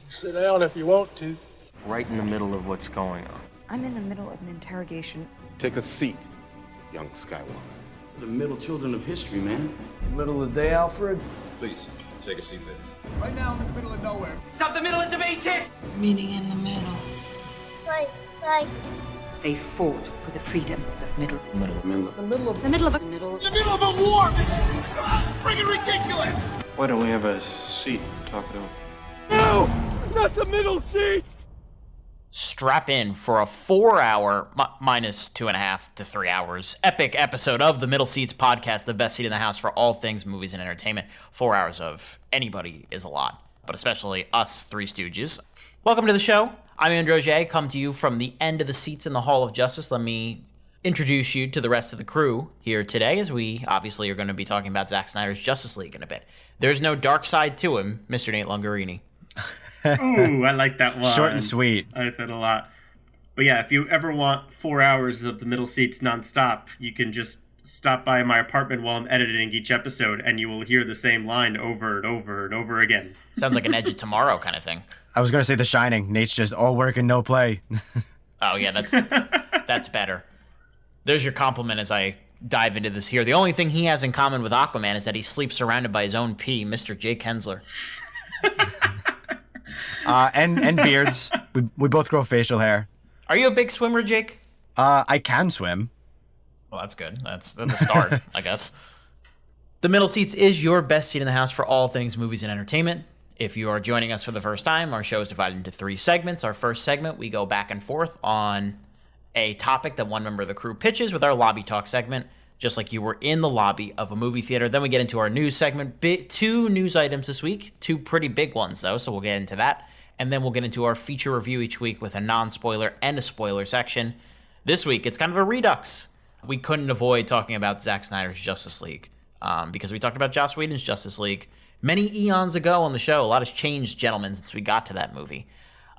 Sit down if you want to. Right in the middle of what's going on. I'm in the middle of an interrogation. Take a seat, young Skywalker. The middle children of history, man. Middle of the day, Alfred? Please, take a seat there. Right now, I'm in the middle of nowhere. Stop the middle, it's a base hit! Meeting in the middle. Like. They fought for the freedom of middle. The middle of a war! In the middle of a war! Freaking ridiculous! Why don't we have a seat and talk it over? No! Not the middle seat! Strap in for a 4-hour, minus 2.5 to 3 hours, epic episode of the Middle Seats podcast, the best seat in the house for all things movies and entertainment. 4 hours of anybody is a lot, but especially us three stooges. Welcome to the show. I'm Andrew J. Come to you from the end of the seats in the Hall of Justice. Let me introduce you to the rest of the crew here today, as we obviously are going to be talking about Zack Snyder's Justice League in a bit. There's no dark side to him, Mr. Nate Lungarini. Ooh, I like that one. Short and sweet. I like that a lot. But yeah, if you ever want 4 hours of the middle seats nonstop, you can just stop by my apartment while I'm editing each episode, and you will hear the same line over and over and over again. Sounds like an Edge of Tomorrow kind of thing. I was going to say The Shining. Nate's just all work and no play. Oh, yeah, that's better. There's your compliment as I dive into this here. The only thing he has in common with Aquaman is that he sleeps surrounded by his own pee, Mr. Jake Hensler. And beards. We both grow facial hair. Are you a big swimmer, Jake? I can swim. Well, that's good. That's a start, I guess. The Middle Seats is your best seat in the house for all things movies and entertainment. If you are joining us for the first time, our show is divided into 3 segments. Our first segment, we go back and forth on a topic that one member of the crew pitches with our lobby talk segment, just like you were in the lobby of a movie theater. Then we get into our news segment. 2 news items this week, 2 pretty big ones, though, so we'll get into that. And then we'll get into our feature review each week with a non-spoiler and a spoiler section. This week, it's kind of a redux. We couldn't avoid talking about Zack Snyder's Justice League because we talked about Joss Whedon's Justice League many eons ago on the show. A lot has changed, gentlemen, since we got to that movie.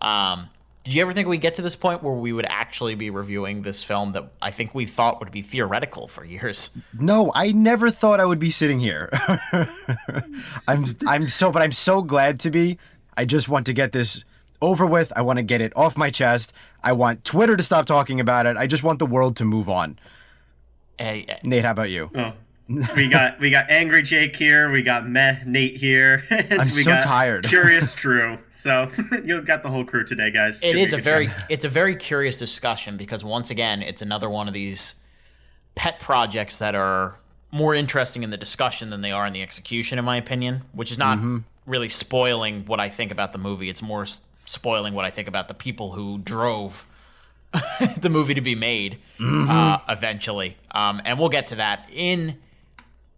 Did you ever think we'd get to this point where we would actually be reviewing this film that I think we thought would be theoretical for years? No, I never thought I would be sitting here. I'm so glad to be. I just want to get this over with. I want to get it off my chest. I want Twitter to stop talking about it. I just want the world to move on. Hey, Nate, how about you? Oh, we got Angry Jake here. We got Meh Nate here. I'm so tired. Curious Drew. So you've got the whole crew today, guys. It's a very curious discussion because once again, it's another one of these pet projects that are more interesting in the discussion than they are in the execution, in my opinion, which is not really spoiling what I think about the movie. It's more spoiling what I think about the people who drove the movie to be made eventually. And we'll get to that in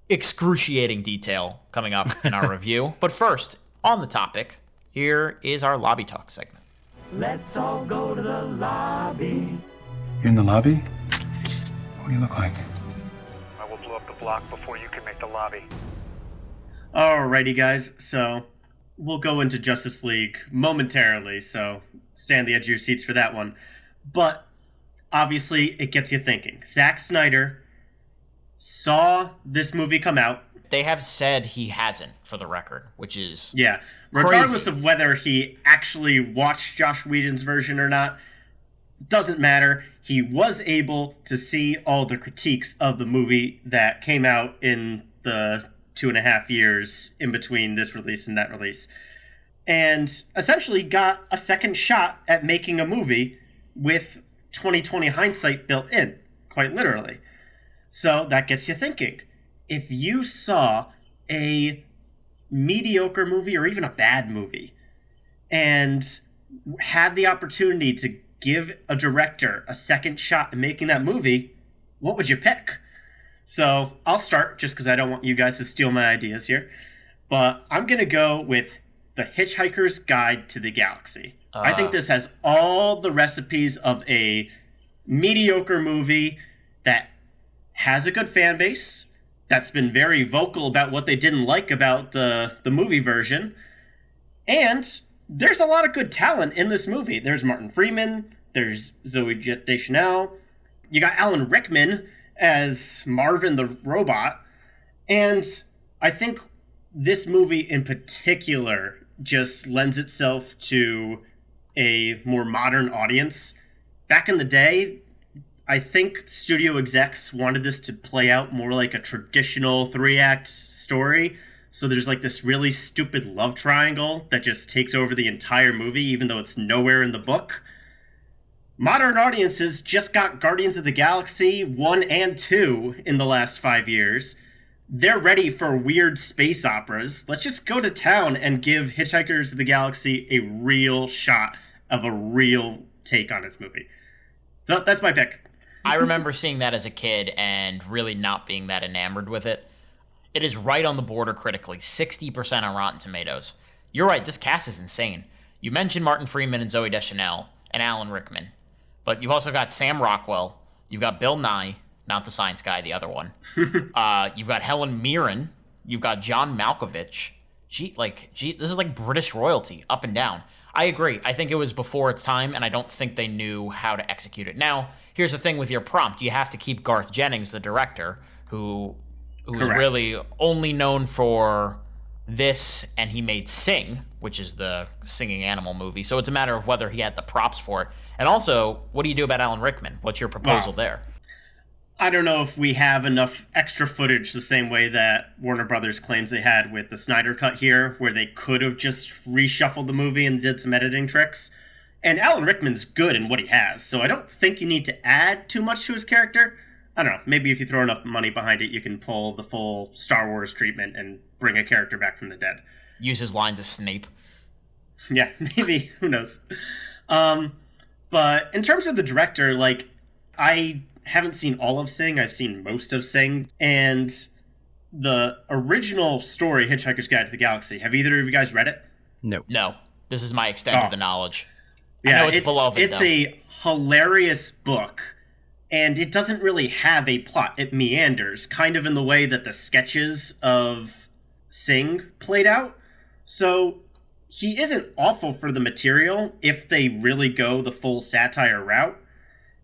excruciating detail coming up in our review. But first, on the topic, here is our lobby talk segment. Let's all go to the lobby. You're in the lobby? What do you look like? I will blow up the block before you can make the lobby. Alrighty, guys. So we'll go into Justice League momentarily, so stay on the edge of your seats for that one. But obviously, it gets you thinking. Zack Snyder saw this movie come out. They have said he hasn't, for the record, which is regardless crazy. of whether he actually watched Joss Whedon's version or not, doesn't matter. He was able to see all the critiques of the movie that came out in the 2.5 years in between this release and that release, and essentially got a second shot at making a movie with 2020 hindsight built in, quite literally. So that gets you thinking. If you saw a mediocre movie or even a bad movie and had the opportunity to give a director a second shot at making that movie, what would you pick? So I'll start just because I don't want you guys to steal my ideas here. But I'm going to go with The Hitchhiker's Guide to the Galaxy. I think this has all the recipes of a mediocre movie that has a good fan base, that's been very vocal about what they didn't like about the movie version. And there's a lot of good talent in this movie. There's Martin Freeman, there's Zoe Deschanel, you got Alan Rickman as Marvin the robot. And I think this movie in particular just lends itself to a more modern audience. Back in the day, I think studio execs wanted this to play out more like a traditional 3-act story. So there's like this really stupid love triangle that just takes over the entire movie, even though it's nowhere in the book. Modern audiences just got Guardians of the Galaxy 1 and 2 in the last 5 years. They're ready for weird space operas. Let's just go to town and give Hitchhikers of the Galaxy a real shot of a real take on its movie. So that's my pick. I remember seeing that as a kid and really not being that enamored with it. It is right on the border critically, 60% on Rotten Tomatoes. You're right, this cast is insane. You mentioned Martin Freeman and Zooey Deschanel and Alan Rickman. But you've also got Sam Rockwell. You've got Bill Nye, not the science guy, the other one. You've got Helen Mirren. You've got John Malkovich. Gee, this is like British royalty, up and down. I agree. I think it was before its time, and I don't think they knew how to execute it. Now, here's the thing with your prompt. You have to keep Garth Jennings, the director, who's really only known for this, and he made Sing, which is the singing animal movie. So it's a matter of whether he had the props for it. And also, what do you do about Alan Rickman? What's your proposal there? I don't know if we have enough extra footage the same way that Warner Brothers claims they had with the Snyder Cut here, where they could have just reshuffled the movie and did some editing tricks. And Alan Rickman's good in what he has, so I don't think you need to add too much to his character. I don't know, maybe if you throw enough money behind it, you can pull the full Star Wars treatment and bring a character back from the dead. Use his lines as Snape. Yeah, maybe. Who knows? But in terms of the director, I haven't seen all of Sing. I've seen most of Sing. And the original story, Hitchhiker's Guide to the Galaxy, have either of you guys read it? No. This is my extent of the knowledge. Yeah, I know it's beloved, it's a hilarious book. And it doesn't really have a plot. It meanders, kind of in the way that the sketches of Sing played out. So he isn't awful for the material if they really go the full satire route.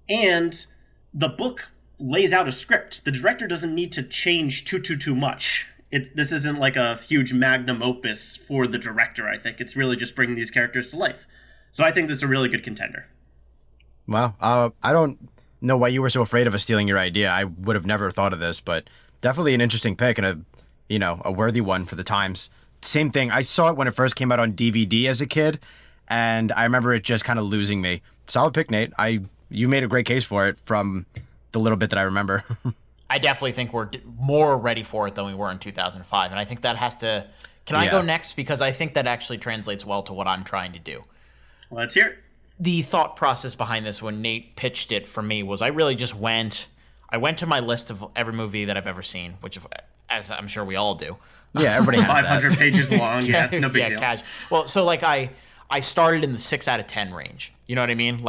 And the book lays out a script. The director doesn't need to change too much. This isn't like a huge magnum opus for the director, I think. It's really just bringing these characters to life. So I think this is a really good contender. Wow. I don't know why you were so afraid of us stealing your idea. I would have never thought of this, but definitely an interesting pick and a worthy one for the times. Same thing. I saw it when it first came out on DVD as a kid, and I remember it just kind of losing me. Solid pick, Nate. You made a great case for it from the little bit that I remember. I definitely think we're more ready for it than we were in 2005, and I think that has to... Can I go next? Because I think that actually translates well to what I'm trying to do. Let's hear it. The thought process behind this when Nate pitched it for me was I really just went to my list of every movie that I've ever seen, which, as I'm sure we all do. Yeah, everybody has 500 pages long, yeah, no big deal. Cash. Well, so I started in the 6 out of 10 range. You know what I mean?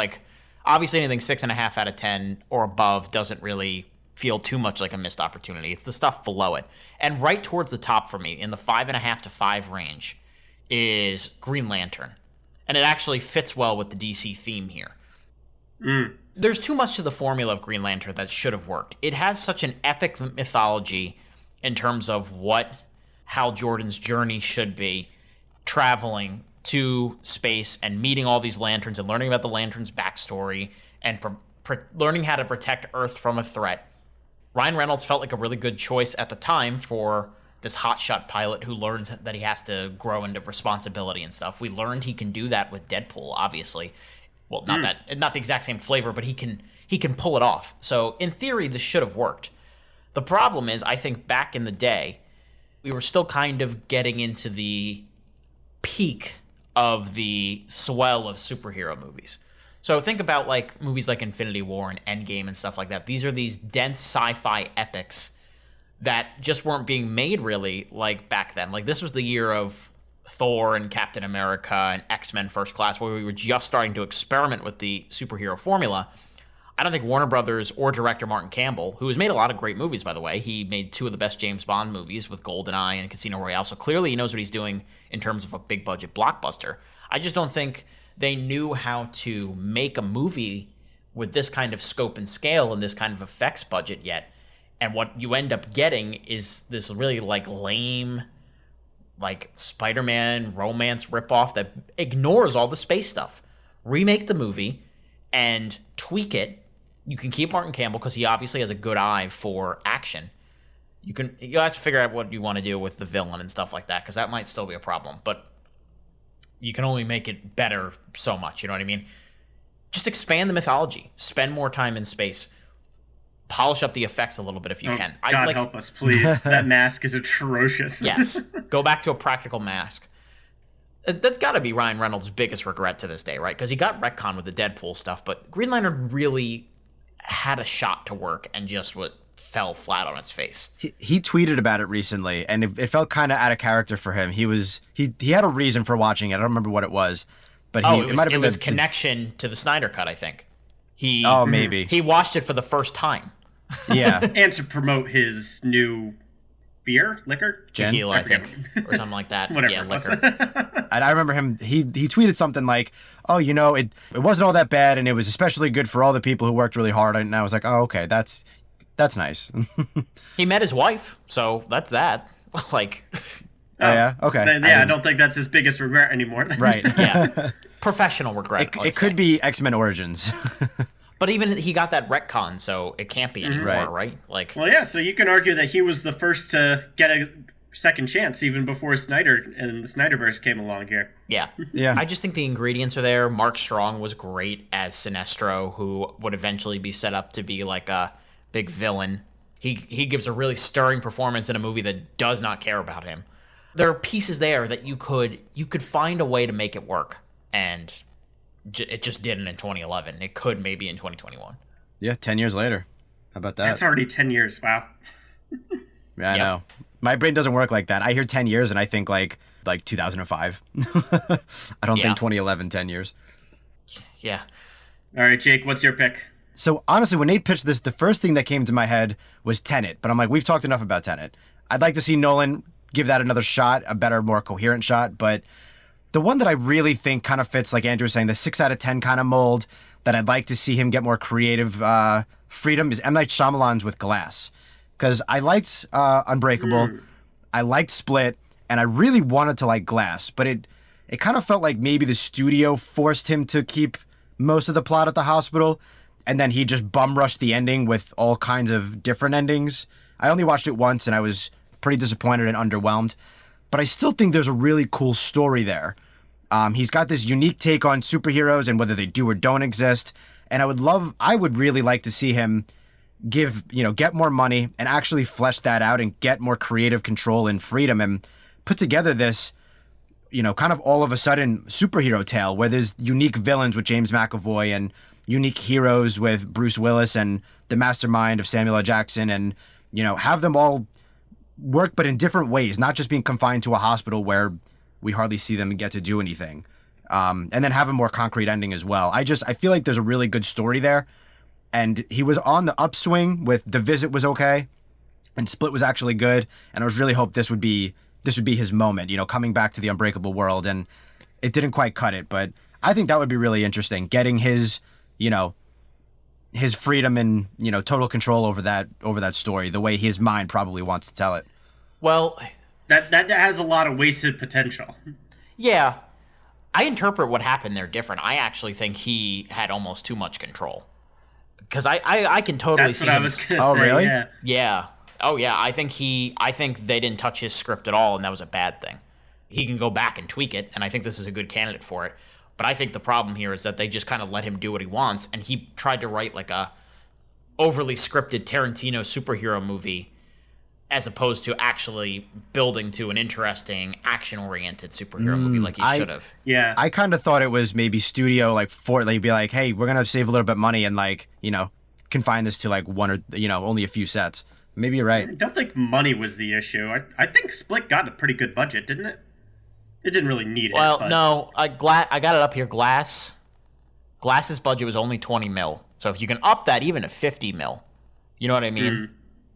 Obviously anything 6.5 out of 10 or above doesn't really feel too much like a missed opportunity. It's the stuff below it. And right towards the top for me, in the 5.5 to 5 range, is Green Lantern. And it actually fits well with the DC theme here. There's too much to the formula of Green Lantern that should have worked. It has such an epic mythology in terms of what Hal Jordan's journey should be, traveling to space and meeting all these lanterns and learning about the lanterns' backstory and learning how to protect Earth from a threat. Ryan Reynolds felt like a really good choice at the time for this hotshot pilot who learns that he has to grow into responsibility and stuff. We learned he can do that with Deadpool, obviously. Well, not the exact same flavor, but he can pull it off. So in theory, this should have worked. The problem is, I think back in the day, we were still kind of getting into the peak of the swell of superhero movies. So think about movies like Infinity War and Endgame and stuff like that. These are these dense sci-fi epics that just weren't being made really back then. This was the year of Thor and Captain America and X-Men First Class, where we were just starting to experiment with the superhero formula. I don't think Warner Brothers or director Martin Campbell, who has made a lot of great movies, by the way, he made 2 of the best James Bond movies with GoldenEye and Casino Royale, so clearly he knows what he's doing in terms of a big budget blockbuster. I just don't think they knew how to make a movie with this kind of scope and scale and this kind of effects budget yet. And what you end up getting is this really lame like Spider-Man romance ripoff that ignores all the space stuff. Remake the movie and tweak it. You can keep Martin Campbell because he obviously has a good eye for action. You'll have to figure out what you want to do with the villain and stuff like that, because that might still be a problem. But you can only make it better so much. You know what I mean? Just expand the mythology. Spend more time in space. Polish up the effects a little bit if you can. God help us, please. That mask is atrocious. Yes. Go back to a practical mask. That's got to be Ryan Reynolds' biggest regret to this day, right? Because he got retconned with the Deadpool stuff, but Green Lantern really had a shot to work and just fell flat on its face. He tweeted about it recently, and it felt kind of out of character for him. He had a reason for watching it. I don't remember what it was, but it was connection to the Snyder Cut, I think. Maybe he watched it for the first time. Yeah, and to promote his new liquor, tequila, I think, or something like that. Whatever. Yeah, liquor. And I remember him. He tweeted something like, "Oh, it wasn't all that bad, and it was especially good for all the people who worked really hard." And I was like, "Oh, okay, that's nice." He met his wife, so that's that. Like, yeah, okay. Yeah, I don't think that's his biggest regret anymore. Right. Yeah. Professional regret. It could be X-Men Origins. But even he got that retcon, so it can't be anymore, right? Like, well, yeah. So you can argue that he was the first to get a second chance, even before Snyder and the Snyderverse came along here. Yeah. Yeah. I just think the ingredients are there. Mark Strong was great as Sinestro, who would eventually be set up to be like a big villain. He gives a really stirring performance in a movie that does not care about him. There are pieces there that you could find a way to make it work, and it just didn't in 2011. It could maybe in 2021. Yeah, 10 years later. How about that? That's already 10 years. Wow. Yeah, I know. My brain doesn't work like that. I hear 10 years and I think like 2005. I don't think 2011, 10 years. Yeah. All right, Jake, what's your pick? So honestly, when Nate pitched this, the first thing that came to my head was Tenet. But I'm like, we've talked enough about Tenet. I'd like to see Nolan give that another shot, a better, more coherent shot. But the one that I really think kind of fits, like Andrew was saying, the 6 out of 10 kind of mold that I'd like to see him get more creative freedom is M. Night Shyamalan's with Glass. Because I liked Unbreakable, I liked Split, and I really wanted to like Glass. But it kind of felt like maybe the studio forced him to keep most of the plot at the hospital, and then he just bum rushed the ending with all kinds of different endings. I only watched it once, and I was pretty disappointed and underwhelmed. But I still think there's a really cool story there. He's got this unique take on superheroes and whether they do or don't exist. And I would really like to see him get more money and actually flesh that out and get more creative control and freedom and put together this, kind of all of a sudden superhero tale where there's unique villains with James McAvoy and unique heroes with Bruce Willis and the mastermind of Samuel L. Jackson, and, have them all work, but in different ways, not just being confined to a hospital where we hardly see them get to do anything. And then have a more concrete ending as well. I feel like there's a really good story there. And he was on the upswing with The Visit was okay, and Split was actually good. And I was really hoping this would be his moment, coming back to the Unbreakable world. And it didn't quite cut it, but I think that would be really interesting, getting his freedom and, total control over that story, the way his mind probably wants to tell it. Well, that has a lot of wasted potential. Yeah. I interpret what happened there different. I actually think he had almost too much control. Because I can totally see him. That's what I was Oh, going to say. really? Yeah. Yeah. Oh, yeah. I think they didn't touch his script at all, and that was a bad thing. He can go back and tweak it, and I think this is a good candidate for it. But I think the problem here is that they just kind of let him do what he wants, and he tried to write like a overly scripted Tarantino superhero movie as opposed to actually building to an interesting action-oriented superhero movie like he should have. Yeah. I kind of thought it was maybe studio, they'd be like, hey, we're going to save a little bit of money and confine this to one or, only a few sets. Maybe you're right. I don't think money was the issue. I think Split got a pretty good budget, didn't it? It didn't really need it. Well, no, I got it up here. Glass's budget was only 20 mil. So if you can up that even to 50 mil, you know what I mean?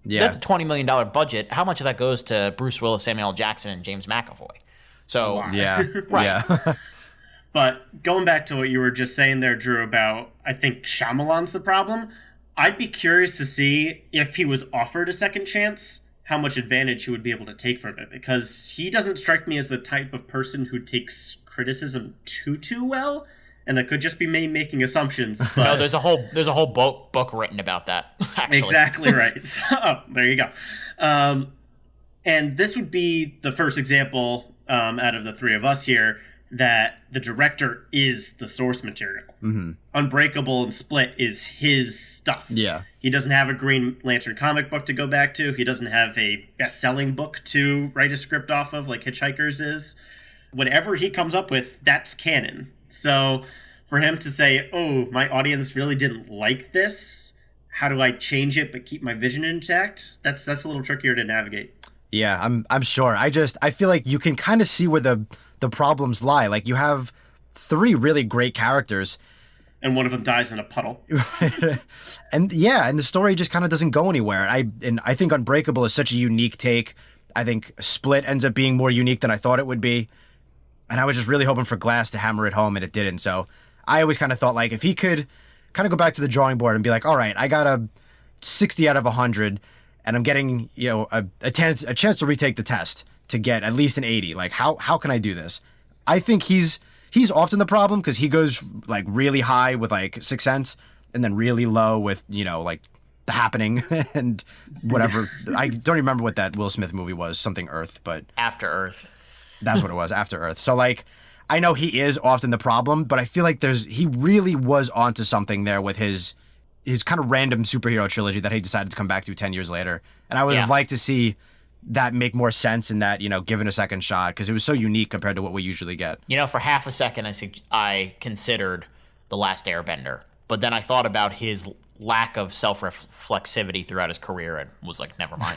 Yeah. That's a $20 million budget. How much of that goes to Bruce Willis, Samuel L. Jackson, and James McAvoy? So, yeah. Right. Yeah. But going back to what you were just saying there, Drew, about I think Shyamalan's the problem, I'd be curious to see if he was offered a second chance, how much advantage he would be able to take from it, because he doesn't strike me as the type of person who takes criticism too well. And I could just be me making assumptions. But no, there's a whole book written about that. Actually. Exactly right. So, there you go. And this would be the first example out of the three of us here that the director is the source material. Mm-hmm. Unbreakable and Split is his stuff. Yeah. He doesn't have a Green Lantern comic book to go back to. He doesn't have a best-selling book to write a script off of like Hitchhikers is. Whatever he comes up with, that's canon. So for him to say, oh, my audience really didn't like this, how do I change it but keep my vision intact? That's a little trickier to navigate. Yeah, I'm sure. I feel like you can kind of see where the problems lie. Like, you have three really great characters. And one of them dies in a puddle. And the story just kind of doesn't go anywhere. I think Unbreakable is such a unique take. I think Split ends up being more unique than I thought it would be. And I was just really hoping for Glass to hammer it home, and it didn't. So I always kind of thought, like, if he could kind of go back to the drawing board and be like, all right, I got a 60 out of 100, and I'm getting, a chance to retake the test to get at least an 80. Like, how can I do this? I think he's often the problem, because he goes, like, really high with, like, Sixth Sense, and then really low with, like, The Happening and whatever. I don't remember what that Will Smith movie was, something Earth, but... After Earth. That's what it was, After Earth. So, like, I know he is often the problem, but I feel like he really was onto something there with his kind of random superhero trilogy that he decided to come back to 10 years later. And I would have liked to see that make more sense in that, given a second shot, because it was so unique compared to what we usually get. For half a second, I considered The Last Airbender, but then I thought about his lack of self-reflexivity throughout his career and was like, never mind.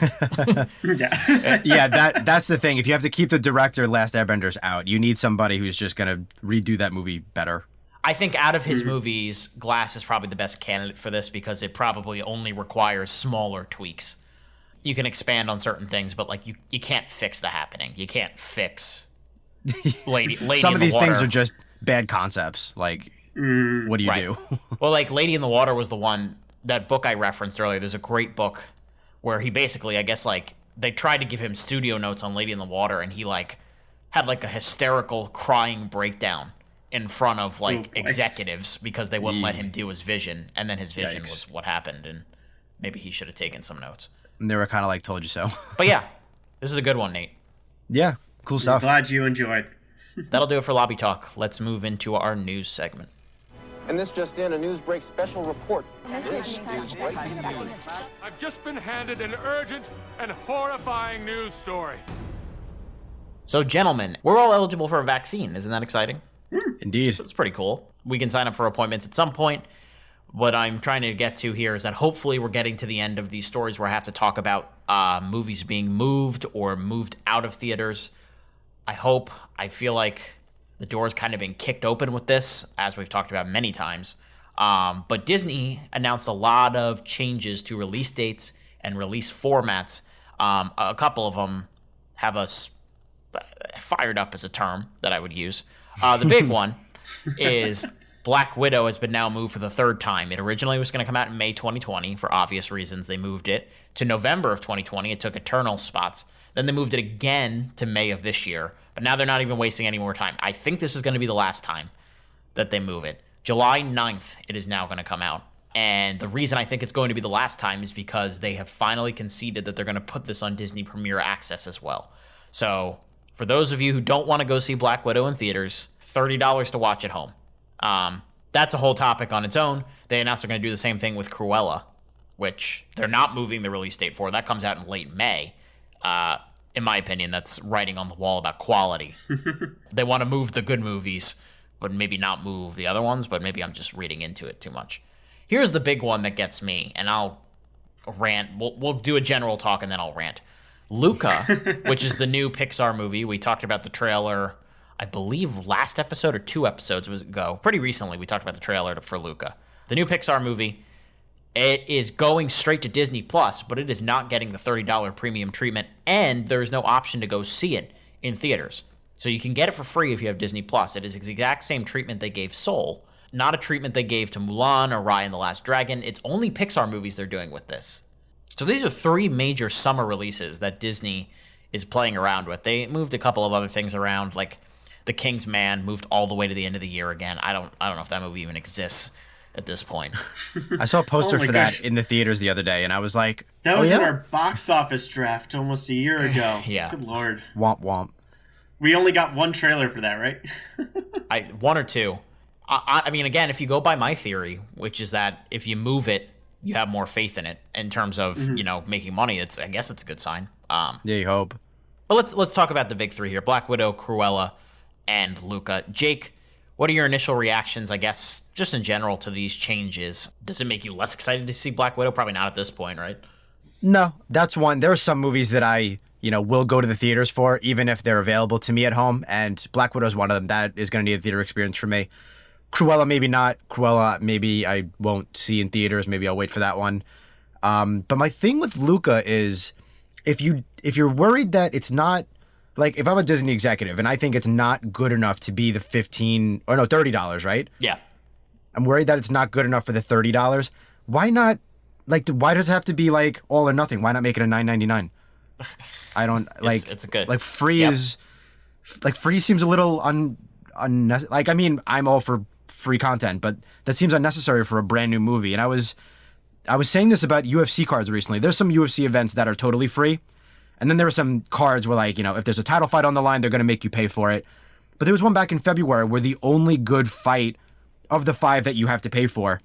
That's the thing. If you have to keep the director Last Airbenders out, you need somebody who's just going to redo that movie better. I think out of his movies, Glass is probably the best candidate for this, because it probably only requires smaller tweaks. You can expand on certain things, but like you can't fix The Happening. You can't fix Lady Some in of the these Water. things are just bad concepts. Like, what do you do? Well, like Lady in the Water was the one, that book I referenced earlier. There's a great book where he basically, I guess, like, they tried to give him studio notes on Lady in the Water, and he like had like a hysterical crying breakdown in front of like executives because they wouldn't let him do his vision, and then his vision was what happened, and maybe he should have taken some notes. And they were kind of like, told you so. But yeah, this is a good one, Nate. Yeah, cool stuff. I'm glad you enjoyed. That'll do it for Lobby Talk. Let's move into our news segment. And this just in, a Newsbreak special report. This is breaking news. I've just been handed an urgent and horrifying news story. So, gentlemen, we're all eligible for a vaccine. Isn't that exciting? Indeed. It's pretty cool. We can sign up for appointments at some point. What I'm trying to get to here is that hopefully we're getting to the end of these stories where I have to talk about movies being moved or moved out of theaters. I feel like the door's kind of been kicked open with this, as we've talked about many times. But Disney announced a lot of changes to release dates and release formats. A couple of them have us fired up as a term that I would use. The big one is Black Widow has been now moved for the third time. It originally was going to come out in May 2020 for obvious reasons. They moved it to November of 2020. It took Eternal spots. Then they moved it again to May of this year. But now they're not even wasting any more time. I think this is going to be the last time that they move it. July 9th, it is now going to come out. And the reason I think it's going to be the last time is because they have finally conceded that they're going to put this on Disney Premier Access as well. So for those of you who don't want to go see Black Widow in theaters, $30 to watch at home. That's a whole topic on its own. They announced they're going to do the same thing with Cruella, which they're not moving the release date for. That comes out in late May. In my opinion, that's writing on the wall about quality. They want to move the good movies, but maybe not move the other ones, but maybe I'm just reading into it too much. Here's the big one that gets me, and I'll rant. We'll do a general talk, and then I'll rant. Luca, which is the new Pixar movie. We talked about the trailer, I believe, last episode or 2 episodes ago. Pretty recently, we talked about the trailer for Luca. The new Pixar movie, it is going straight to Disney+, but it is not getting the $30 premium treatment, and there is no option to go see it in theaters. So you can get it for free if you have Disney+. It is the exact same treatment they gave Soul, not a treatment they gave to Mulan or Raya and the Last Dragon. It's only Pixar movies they're doing with this. So these are 3 major summer releases that Disney is playing around with. They moved a couple of other things around, like The King's Man moved all the way to the end of the year again. I don't know if that movie even exists at this point. I saw a poster for that in the theaters the other day, and I was like, that was in our box office draft almost a year ago. Yeah. Good Lord. Womp womp. We only got 1 trailer for that, right? 1 or 2. I mean, again, if you go by my theory, which is that if you move it, you have more faith in it in terms of, making money. I guess it's a good sign. Yeah, you hope. But let's talk about the big 3 here. Black Widow, Cruella, and Luca. Jake, what are your initial reactions, I guess, just in general to these changes? Does it make you less excited to see Black Widow? Probably not at this point, right? No, that's one. There are some movies that I, will go to the theaters for, even if they're available to me at home, and Black Widow is one of them. That is going to need a theater experience for me. Cruella, maybe not. Cruella, maybe I won't see in theaters. Maybe I'll wait for that one. But my thing with Luca is, if you're worried that it's not, like, if I'm a Disney executive and I think it's not good enough to be the $30, right? Yeah. I'm worried that it's not good enough for the $30. Why not, like, why does it have to be, like, all or nothing? Why not make it a $9.99? I don't, like, it's a good, like, free is, like, free seems a little unnecessary. Like, I mean, I'm all for free content, but that seems unnecessary for a brand new movie. And I was saying this about UFC cards recently. There's some UFC events that are totally free. And then there were some cards where, like, if there's a title fight on the line, they're going to make you pay for it. But there was one back in February where the only good fight of the 5 that you have to pay for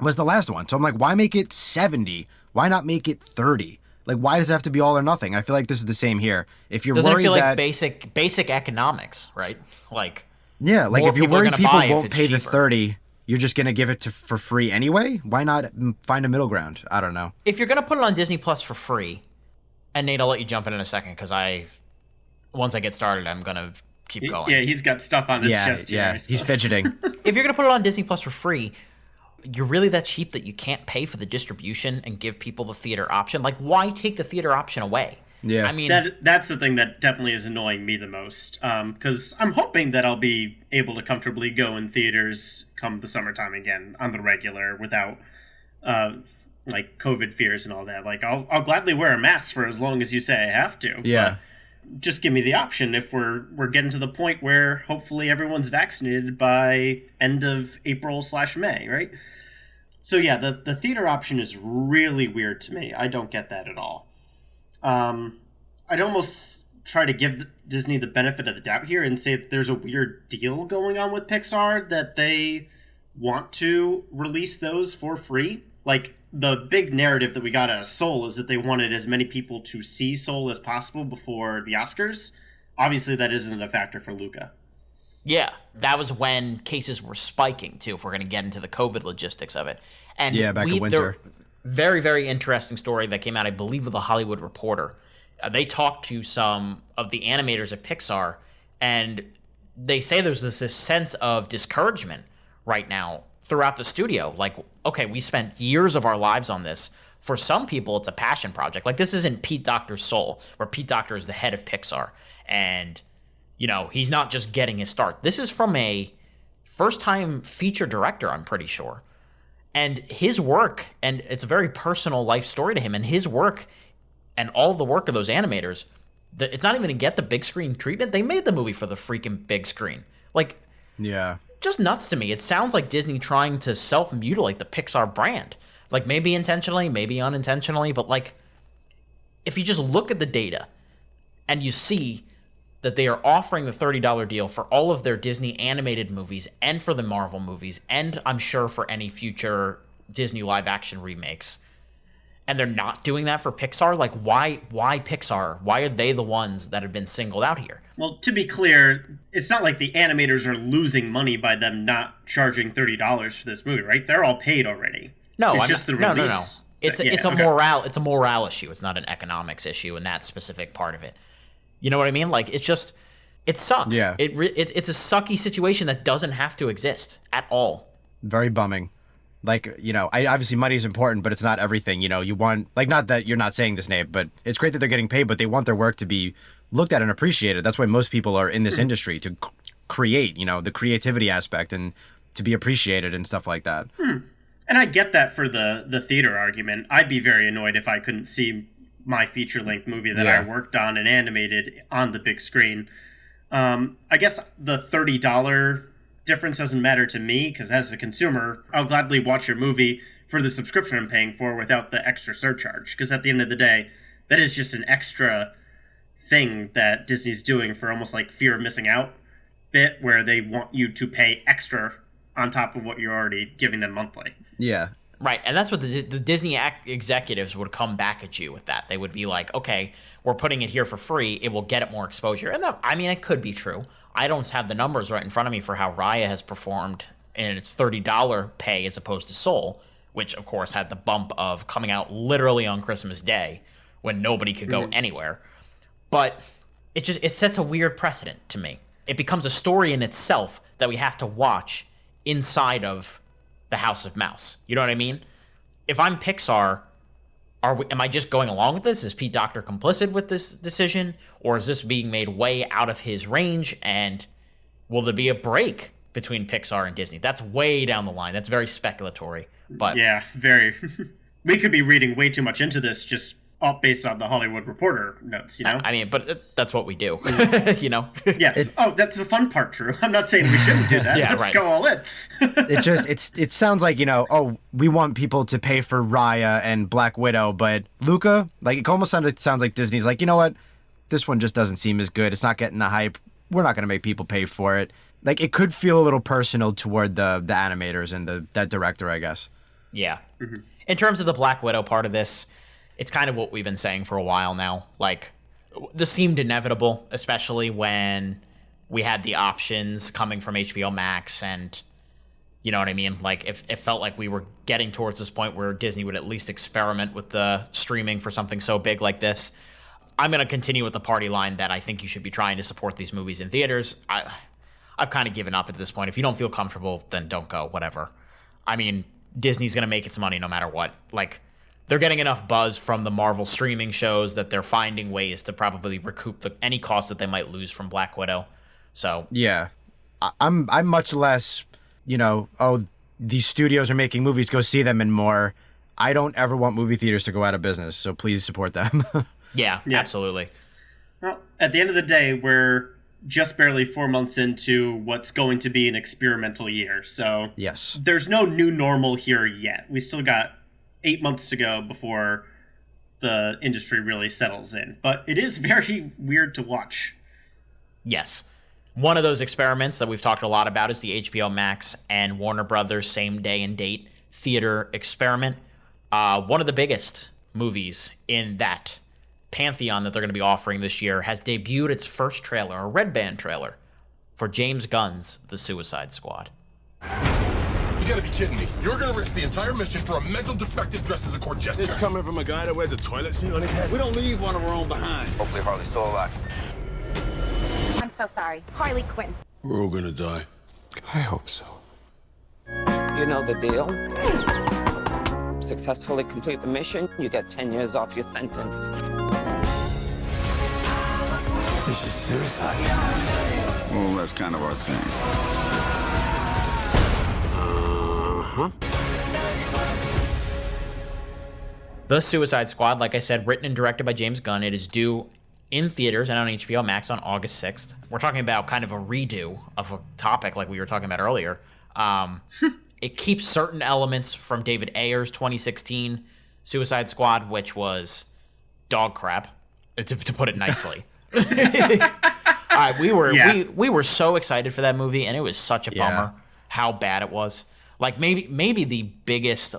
was the last one. So I'm like, why make it 70? Why not make it 30? Like, why does it have to be all or nothing? I feel like this is the same here. If you're Doesn't worried it feel that like basic economics, right? Like, yeah, like if you're worried people won't pay cheaper. the 30, you're just going to give it for free anyway? Why not find a middle ground? I don't know. If you're going to put it on Disney Plus for free, and Nate, I'll let you jump in a second because once I get started, I'm going to keep going. Yeah, he's got stuff on his chest here. Yeah, he's fidgeting. If you're going to put it on Disney Plus for free, you're really that cheap that you can't pay for the distribution and give people the theater option? Like, why take the theater option away? Yeah. I mean, that's the thing that definitely is annoying me the most. Because I'm hoping that I'll be able to comfortably go in theaters come the summertime again on the regular without like COVID fears and all that. Like, I'll gladly wear a mask for as long as you say I have to. Yeah. But just give me the option if we're getting to the point where hopefully everyone's vaccinated by end of April/May, right? So yeah, the theater option is really weird to me. I don't get that at all. I'd almost try to give Disney the benefit of the doubt here and say that there's a weird deal going on with Pixar that they want to release those for free. Like, the big narrative that we got out of Soul is that they wanted as many people to see Soul as possible before the Oscars. Obviously, that isn't a factor for Luca. Yeah, that was when cases were spiking, too, if we're going to get into the COVID logistics of it. And yeah, back in winter. Very, very interesting story that came out, I believe, with the Hollywood Reporter. They talked to some of the animators at Pixar, and they say there's this sense of discouragement right now throughout the studio. Like, okay, we spent years of our lives on this. For some people, it's a passion project. Like, this isn't Pete Docter's Soul, where Pete Docter is the head of Pixar. And, he's not just getting his start. This is from a first-time feature director, I'm pretty sure. And his work, and it's a very personal life story to him, and his work and all the work of those animators, it's not even to get the big screen treatment. They made the movie for the freaking big screen. Like, yeah, just nuts to me. It sounds like Disney trying to self-mutilate the Pixar brand. Like, maybe intentionally, maybe unintentionally, but, like, if you just look at the data and you see that they are offering the $30 deal for all of their Disney animated movies and for the Marvel movies, and I'm sure for any future Disney live-action remakes, and they're not doing that for Pixar, like, why Pixar? Why are they the ones that have been singled out here? Well, to be clear, it's not like the animators are losing money by them not charging $30 for this movie, right? They're all paid already. No, it's just the release. No. It's a morale issue. It's not an economics issue in that specific part of it. You know what I mean? Like, it sucks. Yeah. It's a sucky situation that doesn't have to exist at all. Very bumming. Like, obviously money is important, but it's not everything. You want, like, not that you're not saying this, Nate, but it's great that they're getting paid, but they want their work to be looked at and appreciated. That's why most people are in this industry, to create, the creativity aspect and to be appreciated and stuff like that. And I get that for the theater argument. I'd be very annoyed if I couldn't see my feature-length movie that I worked on and animated on the big screen. I guess the $30 difference doesn't matter to me, because as a consumer, I'll gladly watch your movie for the subscription I'm paying for without the extra surcharge. Because at the end of the day, that is just an extra thing that Disney's doing for almost like fear of missing out bit, where they want you to pay extra on top of what you're already giving them monthly. Yeah. Right, and that's what the Disney executives would come back at you with that. They would be like, okay, we're putting it here for free. It will get it more exposure. And that, I mean, it could be true. I don't have the numbers right in front of me for how Raya has performed in its $30 pay as opposed to Soul, which, of course, had the bump of coming out literally on Christmas Day when nobody could go anywhere. But it sets a weird precedent to me. It becomes a story in itself that we have to watch inside of the House of Mouse. You know what I mean? If I'm Pixar, am I just going along with this? Is Pete Docter complicit with this decision? Or is this being made way out of his range? And will there be a break between Pixar and Disney? That's way down the line. That's very speculatory. But yeah, very. We could be reading way too much into this just all based on the Hollywood Reporter notes, you know? I mean, but that's what we do, you know? Yes. That's the fun part, Drew. I'm not saying we shouldn't do that. Let's go all in. It sounds like, we want people to pay for Raya and Black Widow, but Luca, like, it almost sounds like Disney's like, you know what? This one just doesn't seem as good. It's not getting the hype. We're not going to make people pay for it. Like, it could feel a little personal toward the animators and that director, I guess. Yeah. Mm-hmm. In terms of the Black Widow part of this, it's kind of what we've been saying for a while now. Like, this seemed inevitable, especially when we had the options coming from HBO Max, and you know what I mean? Like, it felt like we were getting towards this point where Disney would at least experiment with the streaming for something so big like this. I'm going to continue with the party line that I think you should be trying to support these movies in theaters. I've kind of given up at this point. If you don't feel comfortable, then don't go, whatever. I mean, Disney's going to make its money no matter what. Like, they're getting enough buzz from the Marvel streaming shows that they're finding ways to probably recoup any cost that they might lose from Black Widow. So yeah, I'm much less, these studios are making movies, go see them, and more. I don't ever want movie theaters to go out of business, so please support them. yeah, absolutely. Well, at the end of the day, we're just barely 4 months into what's going to be an experimental year. So yes, there's no new normal here yet. We still got 8 months to go before the industry really settles in. But it is very weird to watch. Yes. One of those experiments that we've talked a lot about is the HBO Max and Warner Brothers same day and date theater experiment. One of the biggest movies in that pantheon that they're going to be offering this year has debuted its first trailer, a red band trailer, for James Gunn's The Suicide Squad. You gotta be kidding me. You're gonna risk the entire mission for a mental defective dressed as a court jester. This coming from a guy that wears a toilet seat on his head. We don't leave one of our own behind. Hopefully Harley's still alive. I'm so sorry. Harley Quinn. We're all gonna die. I hope so. You know the deal. Successfully complete the mission, you get 10 years off your sentence. This is suicide. Well, that's kind of our thing. The Suicide Squad, like I said, written and directed by James Gunn. It is due in theaters and on HBO Max on August 6th. We're talking about kind of a redo of a topic like we were talking about earlier. It keeps certain elements from David Ayer's 2016 Suicide Squad, which was dog crap, to put it nicely. All right, we were so excited for that movie, and it was such a bummer how bad it was. Like, maybe the biggest,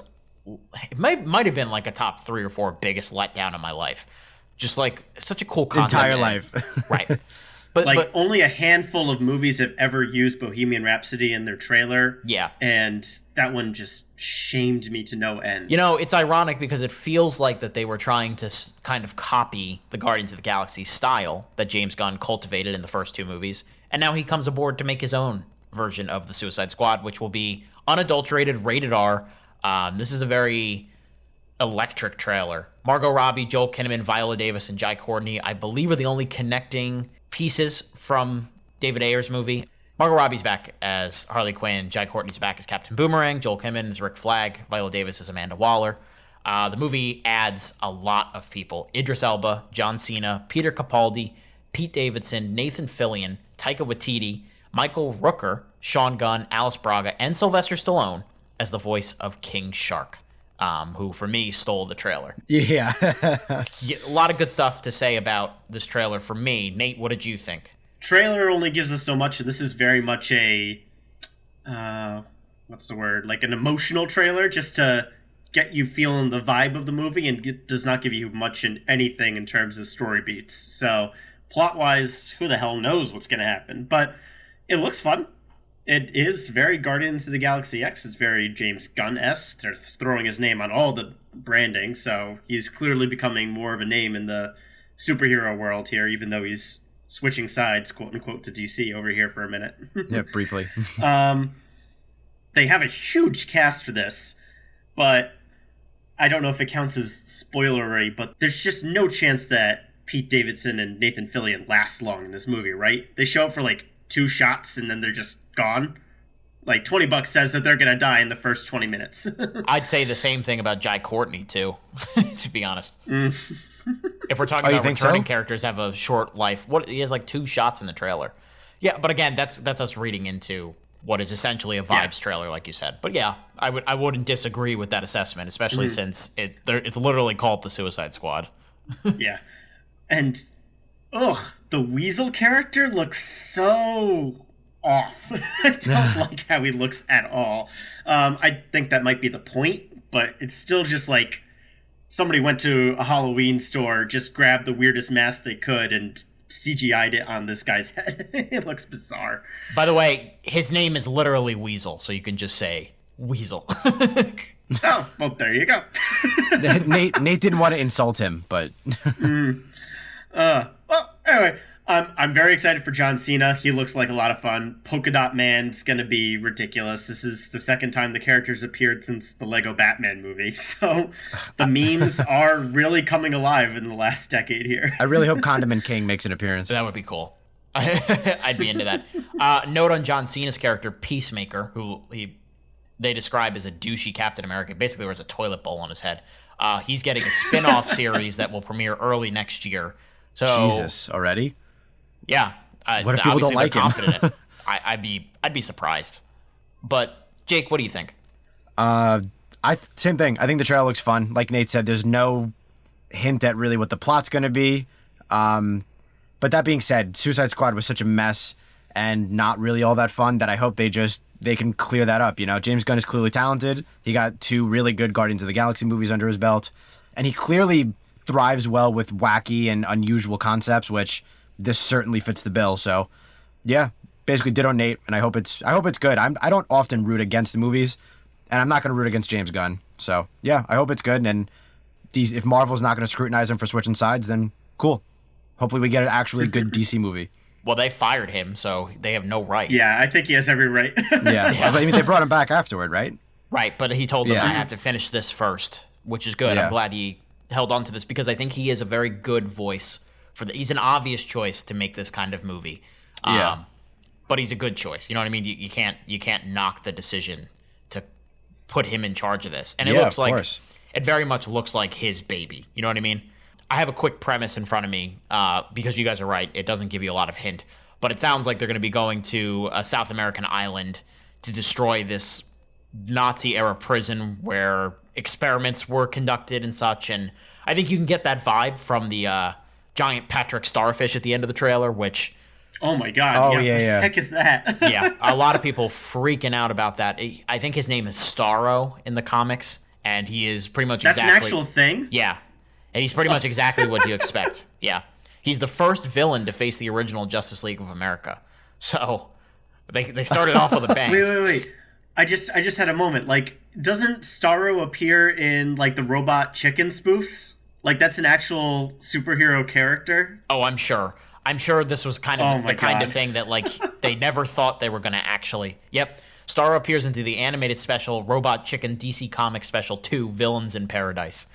it might have been like a top 3 or 4 biggest letdown in my life. Just like such a cool concept. Entire life. Right. But only a handful of movies have ever used Bohemian Rhapsody in their trailer. Yeah. And that one just shamed me to no end. It's ironic because it feels like that they were trying to kind of copy the Guardians of the Galaxy style that James Gunn cultivated in the first 2 movies. And now he comes aboard to make his own version of the Suicide Squad, which will be unadulterated, rated R. This is a very electric trailer. Margot Robbie, Joel Kinnaman, Viola Davis, and Jai Courtney, I believe, are the only connecting pieces from David Ayer's movie. Margot Robbie's back as Harley Quinn. Jai Courtney's back as Captain Boomerang. Joel Kinnaman is Rick Flag. Viola Davis is Amanda Waller. The movie adds a lot of people. Idris Elba, John Cena, Peter Capaldi, Pete Davidson, Nathan Fillion, Taika Waititi, Michael Rooker, Sean Gunn, Alice Braga, and Sylvester Stallone as the voice of King Shark, who, for me, stole the trailer. Yeah. A lot of good stuff to say about this trailer for me. Nate, what did you think? Trailer only gives us so much, and this is very much a, what's the word? Like an emotional trailer, just to get you feeling the vibe of the movie, and does not give you much in anything in terms of story beats. So, plot-wise, who the hell knows what's going to happen? But it looks fun. It is very Guardians of the Galaxy X. It's very James Gunn-esque. They're throwing his name on all the branding, so he's clearly becoming more of a name in the superhero world here, even though he's switching sides, quote-unquote, to DC over here for a minute. Yeah, briefly. They have a huge cast for this, but I don't know if it counts as spoilery, but there's just no chance that Pete Davidson and Nathan Fillion last long in this movie, right? They show up for like 2 shots and then they're just gone. Like $20 says that they're gonna die in the first 20 minutes. I'd say the same thing about Jai Courtney too, to be honest. If we're talking about returning characters have a short life, he has like 2 shots in the trailer. Yeah, but again, that's us reading into what is essentially a vibes trailer, like you said. But yeah, I wouldn't disagree with that assessment, especially since it's literally called the Suicide Squad. Yeah, and the Weasel character looks so off. I don't like how he looks at all. I think that might be the point, but it's still just like somebody went to a Halloween store, just grabbed the weirdest mask they could, and CGI'd it on this guy's head. It looks bizarre. By the way, his name is literally Weasel, so you can just say Weasel. Oh, well, there you go. Nate didn't want to insult him, but... Well, anyway, I'm very excited for John Cena. He looks like a lot of fun. Polka Dot Man's going to be ridiculous. This is the second time the character's appeared since the Lego Batman movie. So the memes are really coming alive in the last decade here. I really hope Condiment King makes an appearance. That would be cool. I'd be into that. Note on John Cena's character, Peacemaker, who they describe as a douchey Captain America. Basically wears a toilet bowl on his head. He's getting a spin-off series that will premiere early next year. So Jesus, already? Yeah. What if people don't like him? Confident in it. I'd be surprised. But Jake, what do you think? Same thing. I think the trailer looks fun. Like Nate said, there's no hint at really what the plot's going to be. But that being said, Suicide Squad was such a mess and not really all that fun that I hope they can clear that up. You know, James Gunn is clearly talented. He got 2 really good Guardians of the Galaxy movies under his belt, and he clearly thrives well with wacky and unusual concepts, which this certainly fits the bill. So, yeah, basically ditto Nate, and I hope it's good. I don't often root against the movies, and I'm not going to root against James Gunn. So, yeah, I hope it's good, and if Marvel's not going to scrutinize him for switching sides, then cool. Hopefully we get an actually good DC movie. Well, they fired him, so they have no right. Yeah, I think he has every right. Yeah. But, I mean, they brought him back afterward, right? Right, but he told them, I have to finish this first, which is good. Yeah. I'm glad he held on to this because I think he is a very good voice he's an obvious choice to make this kind of movie. But he's a good choice. You know what I mean? You can't knock the decision to put him in charge of this. And it looks like it very much looks like his baby. You know what I mean? I have a quick premise in front of me because you guys are right. It doesn't give you a lot of hint, but it sounds like they're going to be going to a South American island to destroy this Nazi-era prison where experiments were conducted and such. And I think you can get that vibe from the giant Patrick Starfish at the end of the trailer, which... Oh my God. Oh, What the yeah. heck is that? Yeah, a lot of people freaking out about that. I think his name is Starro in the comics, and he is pretty much That's an actual thing? Yeah, and he's pretty much exactly what you expect. Yeah, he's the first villain to face the original Justice League of America. So they started off with a bang. Wait. I just had a moment. Like, doesn't Starro appear in like the Robot Chicken spoofs? Like, that's an actual superhero character? Oh, I'm sure. I'm sure this was kind of the kind of thing that, like, they never thought they were going to actually... Yep. Starro appears into the animated special Robot Chicken DC Comics Special 2, Villains in Paradise.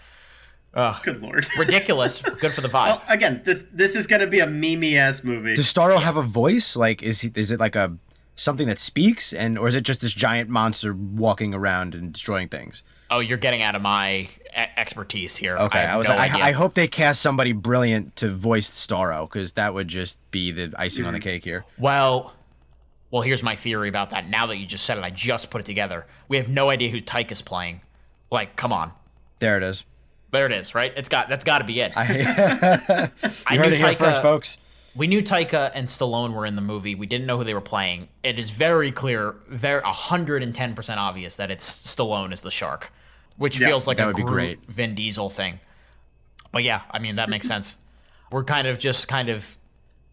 Ugh. Good Lord. Ridiculous, but good for the vibe. Well, again, this is going to be a meme-y ass movie. Does Starro have a voice? Like, is it like a something that speaks, or is it just this giant monster walking around and destroying things? Oh, you're getting out of my expertise here. Okay, I hope they cast somebody brilliant to voice Starro, because that would just be the icing on the cake here. Well, here's my theory about that. Now that you just said it, I just put it together. We have no idea who Taika's playing. Like, come on. There it is. There it is, right? That's got to be it. You heard it here first, folks. We knew Taika and Stallone were in the movie. We didn't know who they were playing. It is very clear, 110% obvious that it's Stallone is the shark, which feels like a great Vin Diesel thing. But yeah, I mean, that makes sense. We're kind of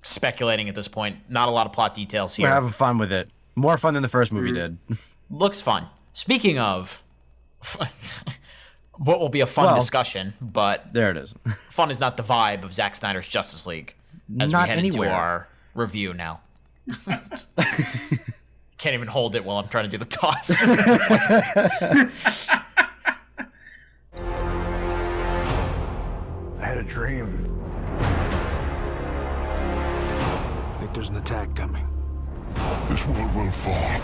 speculating at this point. Not a lot of plot details here. We're having fun with it. More fun than the first movie did. Looks fun. Speaking of what will be a fun discusussion, but there it is. Fun is not the vibe of Zack Snyder's Justice League. As Not we head anywhere. into our review now. Can't even hold it while I'm trying to do the toss. I had a dream. I think there's an attack coming. This world will fall.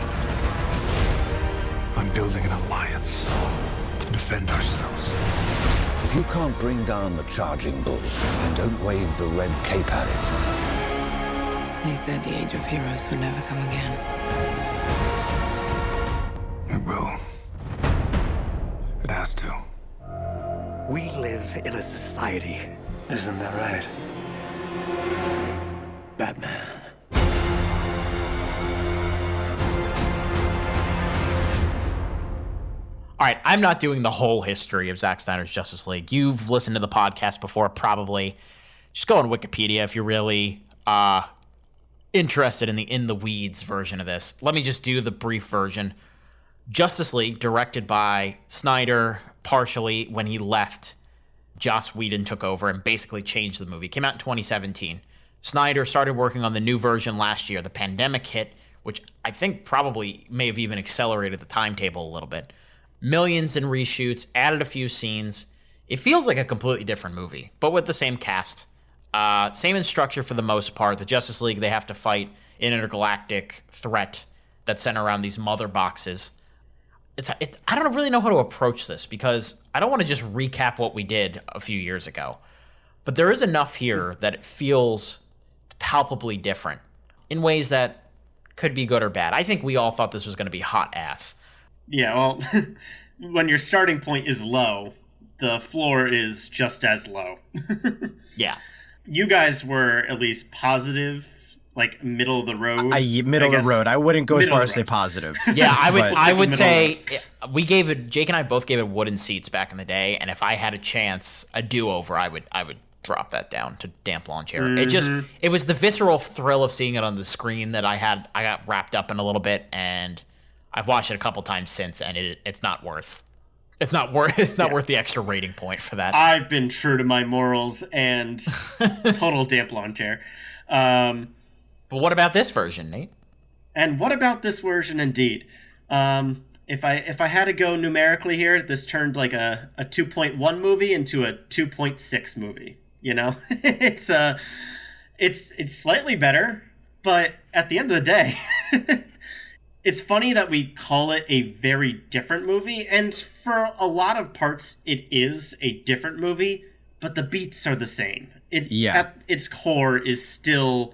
I'm building an alliance to defend ourselves. If you can't bring down the charging bull, and don't wave the red cape at it. They said the age of heroes would never come again. It will. It has to. We live in a society. Isn't that right? Batman. All right, I'm not doing the whole history of Zack Snyder's Justice League. You've listened to the podcast before, probably. Just go on Wikipedia if you're really interested in the in-the-weeds version of this. Let me just do the brief version. Justice League, directed by Snyder, partially when he left, Joss Whedon took over and basically changed the movie. It came out in 2017. Snyder started working on the new version last year. The pandemic hit, which I think probably may have even accelerated the timetable a little bit. Millions in reshoots, added a few scenes. It feels like a completely different movie, but with the same cast. Same in structure for the most part. The Justice League, they have to fight an intergalactic threat that's sent around these mother boxes. I don't really know how to approach this because I don't want to just recap what we did a few years ago. But there is enough here that it feels palpably different in ways that could be good or bad. I think we all thought this was going to be hot ass. Yeah, well, when your starting point is low, the floor is just as low. Yeah. You guys were at least positive, like middle of the road. Middle of the road. I wouldn't go as far as say positive. Yeah, I would say we gave it. Jake and I both gave it wooden seats back in the day, and if I had a chance, a do-over, I would drop that down to damp lawn chair. Mm-hmm. It was the visceral thrill of seeing it on the screen that I got wrapped up in a little bit, and I've watched it a couple times since, and it's not worth the extra rating point for that. I've been true to my morals and total damp lawn chair. But what about this version, Nate? And what about this version, indeed? If I had to go numerically here, this turned like a 2.1 movie into a 2.6 movie. You know, it's slightly better, but at the end of the day. It's funny that we call it a very different movie, and for a lot of parts, it is a different movie, but the beats are the same. At its core is still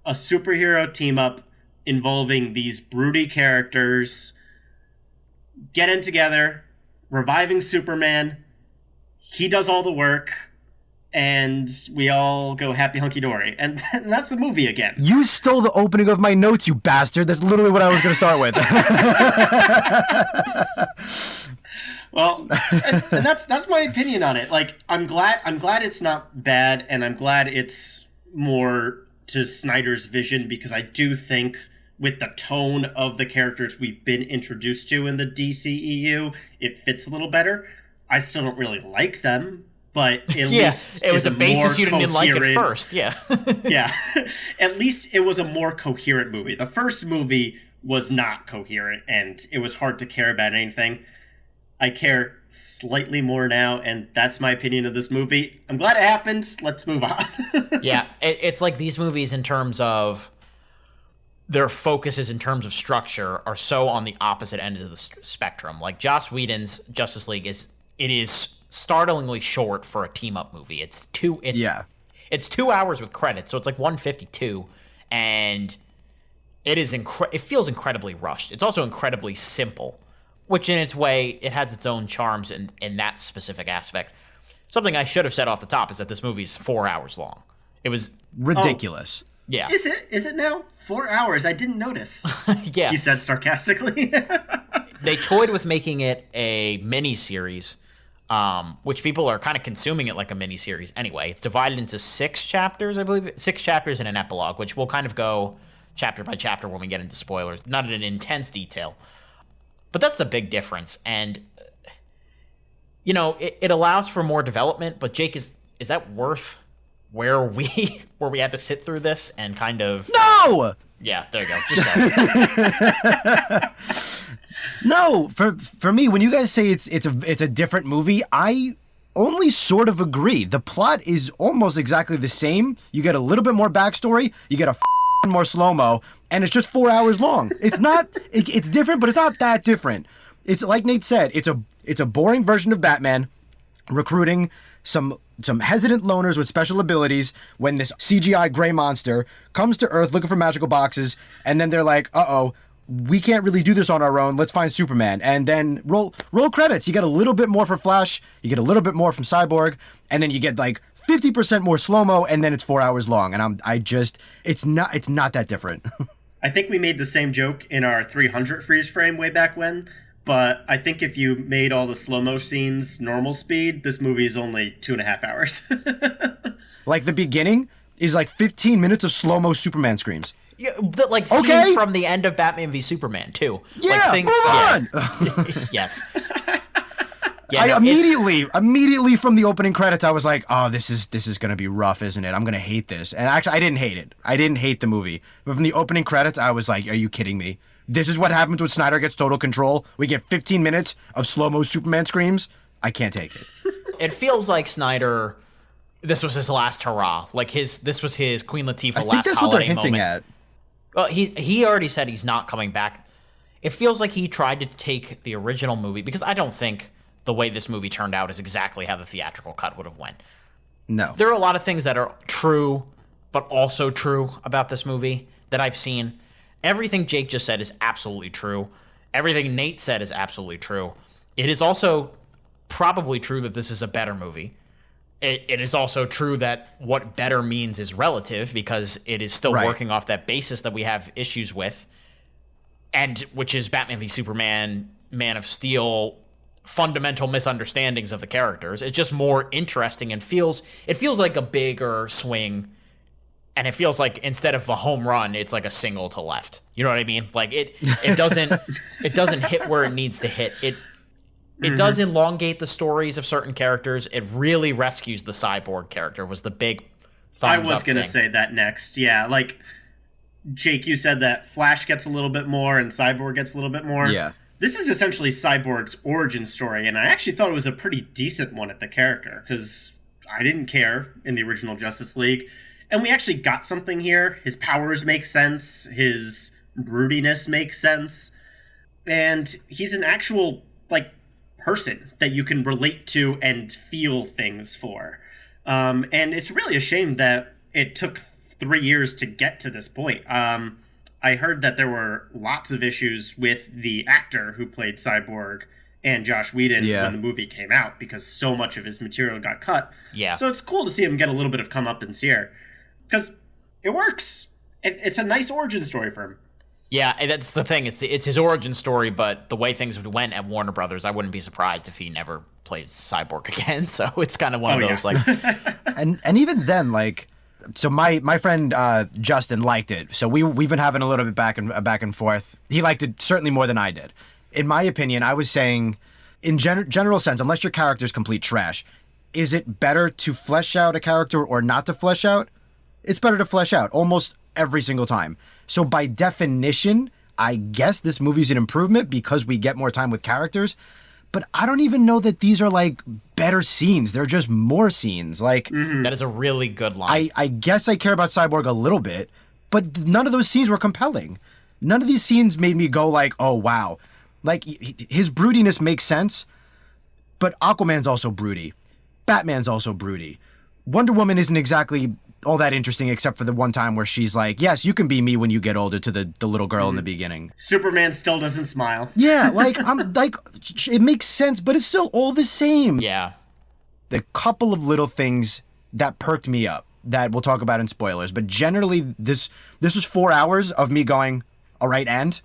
a superhero team-up involving these broody characters getting together, reviving Superman. He does all the work, and we all go happy hunky-dory. And that's the movie again. You stole the opening of my notes, you bastard. That's literally what I was going to start with. Well, and that's my opinion on it. Like, I'm glad it's not bad, and I'm glad it's more to Snyder's vision, because I do think with the tone of the characters we've been introduced to in the DCEU, it fits a little better. I still don't really like them, but at least it was a basis you didn't like at first. Yeah. Yeah. At least it was a more coherent movie. The first movie was not coherent, and it was hard to care about anything. I care slightly more now, and that's my opinion of this movie. I'm glad it happened. Let's move on. Yeah, it's like these movies in terms of their focuses in terms of structure are so on the opposite end of the spectrum. Like Joss Whedon's Justice League is startlingly short for a team up movie. It's 2 hours with credits, so it's like 152, and it feels incredibly rushed. It's also incredibly simple, which in its way it has its own charms in that specific aspect. Something I should have said off the top is that this movie is 4 hours long. It was ridiculous. Yeah. Is it now? 4 hours. I didn't notice. Yeah. He said sarcastically. They toyed with making it a mini-series, which people are kind of consuming it like a mini-series anyway. It's divided into 6 chapters, I believe. 6 chapters and an epilogue, which we'll kind of go chapter by chapter when we get into spoilers. Not in intense detail. But that's the big difference. And, you know, it allows for more development, but Jake, is that worth where we had to sit through this and kind of... No! Yeah, there you go. Just go. No, for me, when you guys say it's a different movie, I only sort of agree. The plot is almost exactly the same. You get a little bit more backstory, you get a more slow-mo, and it's just 4 hours long. It's not it's different, but it's not that different. It's like Nate said, it's a boring version of Batman recruiting some hesitant loners with special abilities when this CGI gray monster comes to Earth looking for magical boxes, and then they're like, uh-oh, we can't really do this on our own. Let's find Superman. And then roll credits. You get a little bit more for Flash, you get a little bit more from Cyborg, and then you get like 50% more slow-mo, and then it's 4 hours long. And it's not that different. I think we made the same joke in our 300 freeze frame way back when, but I think if you made all the slow-mo scenes normal speed, this movie is only 2.5 hours. Like the beginning is like 15 minutes of slow-mo Superman screams. Yeah, scenes from the end of Batman v Superman too. Yeah, move on. Yes. Yeah, I immediately from the opening credits, I was like, "Oh, this is gonna be rough, isn't it? I'm gonna hate this." And actually, I didn't hate it. I didn't hate the movie, but from the opening credits, I was like, "Are you kidding me? This is what happens when Snyder gets total control. We get 15 minutes of slow-mo Superman screams. I can't take it." It feels like Snyder. This was his last hurrah. Like this was his Queen Latifah last holiday moment. I think that's what they're hinting at. Well, he already said he's not coming back. It feels like he tried to take the original movie, because I don't think the way this movie turned out is exactly how the theatrical cut would have went. No. There are a lot of things that are true, but also true about this movie that I've seen. Everything Jake just said is absolutely true. Everything Nate said is absolutely true. It is also probably true that this is a better movie. It is also true that what better means is relative, because it is still working off that basis that we have issues with, and which is Batman v Superman, Man of Steel, fundamental misunderstandings of the characters. It's just more interesting and it feels like a bigger swing, and it feels like instead of a home run, it's like a single to left. You know what I mean? Like it doesn't hit where it needs to hit. It does elongate the stories of certain characters. It really rescues the Cyborg character, was the big thumbs up. I was going to say that next. Yeah, like, Jake, you said that Flash gets a little bit more and Cyborg gets a little bit more. Yeah. This is essentially Cyborg's origin story, and I actually thought it was a pretty decent one at the character, because I didn't care in the original Justice League, and we actually got something here. His powers make sense, his broodiness makes sense, and he's an actual, like, person that you can relate to and feel things for. And it's really a shame that it took 3 years to get to this point. I heard that there were lots of issues with the actor who played Cyborg and Josh Whedon when the movie came out, because so much of his material got cut. Yeah. So it's cool to see him get a little bit of comeuppance here, because it works. It's a nice origin story for him. Yeah, that's the thing. It's his origin story, but the way things went at Warner Brothers, I wouldn't be surprised if he never plays Cyborg again. So it's kind of one of those like, and even then, like, so my friend Justin liked it. So we've been having a little bit back and forth. He liked it certainly more than I did. In my opinion, I was saying, in general sense, unless your character's complete trash, is it better to flesh out a character or not to flesh out? It's better to flesh out almost every single time. So by definition, I guess this movie's an improvement because we get more time with characters. But I don't even know that these are like better scenes. They're just more scenes. Like that is a really good line. I guess I care about Cyborg a little bit, but none of those scenes were compelling. None of these scenes made me go like, oh, wow. Like, his broodiness makes sense, but Aquaman's also broody. Batman's also broody. Wonder Woman isn't exactly all that interesting except for the one time where she's like, yes, you can be me when you get older to the little girl in the beginning. Superman still doesn't smile. Yeah, like, I'm like, it makes sense, but it's still all the same. Yeah. The couple of little things that perked me up that we'll talk about in spoilers, but generally this was 4 hours of me going, all right, and?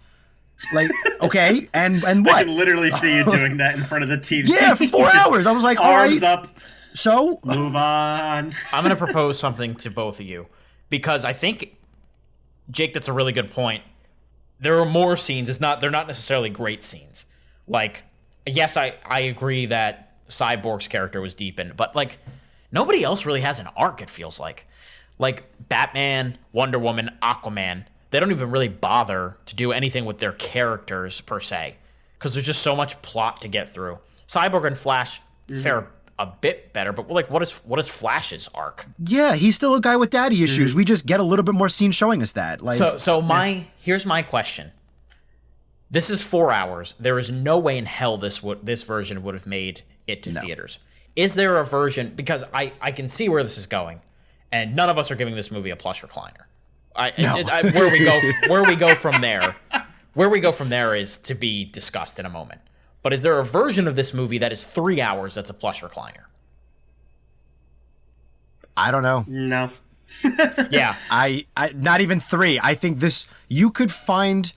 Like, okay, and what? I can literally see you doing that in front of the TV. Yeah, 4 hours. I was like, all right. Arms up. So? Move on. I'm going to propose something to both of you because I think, Jake, that's a really good point. There are more scenes. They're not necessarily great scenes. Like, yes, I agree that Cyborg's character was deepened, but like nobody else really has an arc, it feels like. Like Batman, Wonder Woman, Aquaman, they don't even really bother to do anything with their characters per se because there's just so much plot to get through. Cyborg and Flash fare a bit better, but like, what is Flash's arc? Yeah, he's still a guy with daddy issues. We just get a little bit more scene showing us that. Like, here's my question. This is 4 hours. There is no way in hell this version would have made it to theaters. Is there a version? Because I can see where this is going, and none of us are giving this movie a plush recliner. Where we go from there is to be discussed in a moment. But is there a version of this movie that is 3 hours that's a plush recliner? I don't know. No. Yeah. I not even 3. I think you could find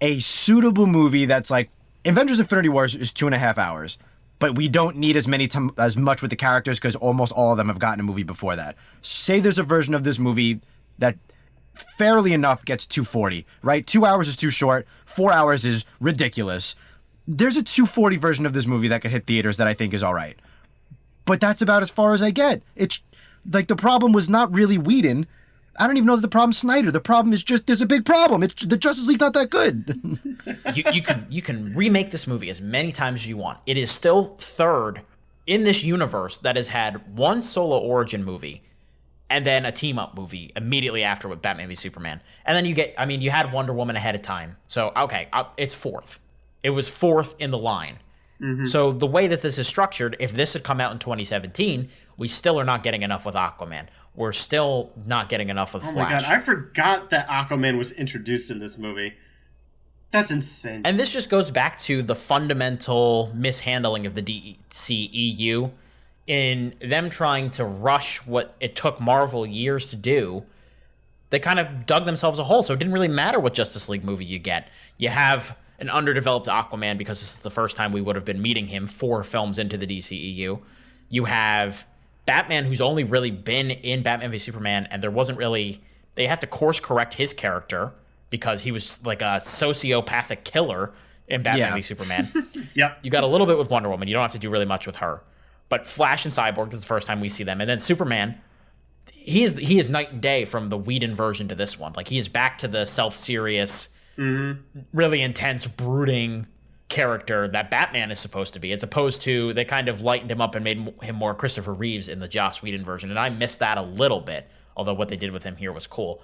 a suitable movie that's like Avengers Infinity Wars is 2.5 hours, but we don't need as much with the characters because almost all of them have gotten a movie before that. Say there's a version of this movie that fairly enough gets 240, right? 2 hours is too short. 4 hours is ridiculous. There's a 240 version of this movie that could hit theaters that I think is all right. But that's about as far as I get. It's like the problem was not really Whedon. I don't even know that the problem's Snyder. The problem is just there's a big problem. It's the Justice League's not that good. you can remake this movie as many times as you want. It is still third in this universe that has had one solo origin movie and then a team-up movie immediately after with Batman v Superman. And then you had Wonder Woman ahead of time. So, okay, it's fourth. It was fourth in the line. Mm-hmm. So the way that this is structured, if this had come out in 2017, we still are not getting enough with Aquaman. We're still not getting enough with Flash. Oh my god, I forgot that Aquaman was introduced in this movie. That's insane. And this just goes back to the fundamental mishandling of the DCEU in them trying to rush what it took Marvel years to do. They kind of dug themselves a hole, so it didn't really matter what Justice League movie you get. You have an underdeveloped Aquaman because this is the first time we would have been meeting him 4 films into the DCEU. You have Batman, who's only really been in Batman v Superman, and they have to course correct his character because he was like a sociopathic killer in Batman v Superman. Yep. You got a little bit with Wonder Woman. You don't have to do really much with her. But Flash and Cyborg is the first time we see them. And then Superman, he is night and day from the Whedon version to this one. Like, he is back to the self-serious, really intense, brooding character that Batman is supposed to be, as opposed to they kind of lightened him up and made him more Christopher Reeves in the Joss Whedon version. And I missed that a little bit, although what they did with him here was cool.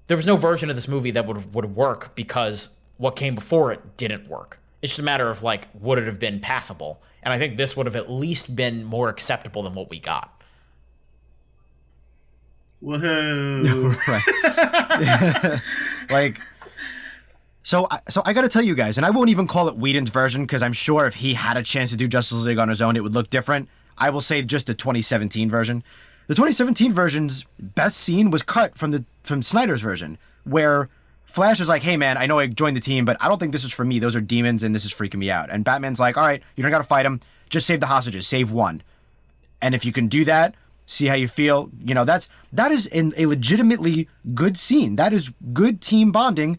There was no version of this movie that would work because what came before it didn't work. It's just a matter of, like, would it have been passable? And I think this would have at least been more acceptable than what we got. Woohoo. Right. Like, so I got to tell you guys, and I won't even call it Whedon's version because I'm sure if he had a chance to do Justice League on his own, it would look different. I will say just the 2017 version. The 2017 version's best scene was cut from Snyder's version, where Flash is like, hey man, I know I joined the team, but I don't think this is for me. Those are demons and this is freaking me out. And Batman's like, all right, you don't got to fight them. Just save the hostages. Save one. And if you can do that, see how you feel. You know, that is a legitimately good scene. That is good team bonding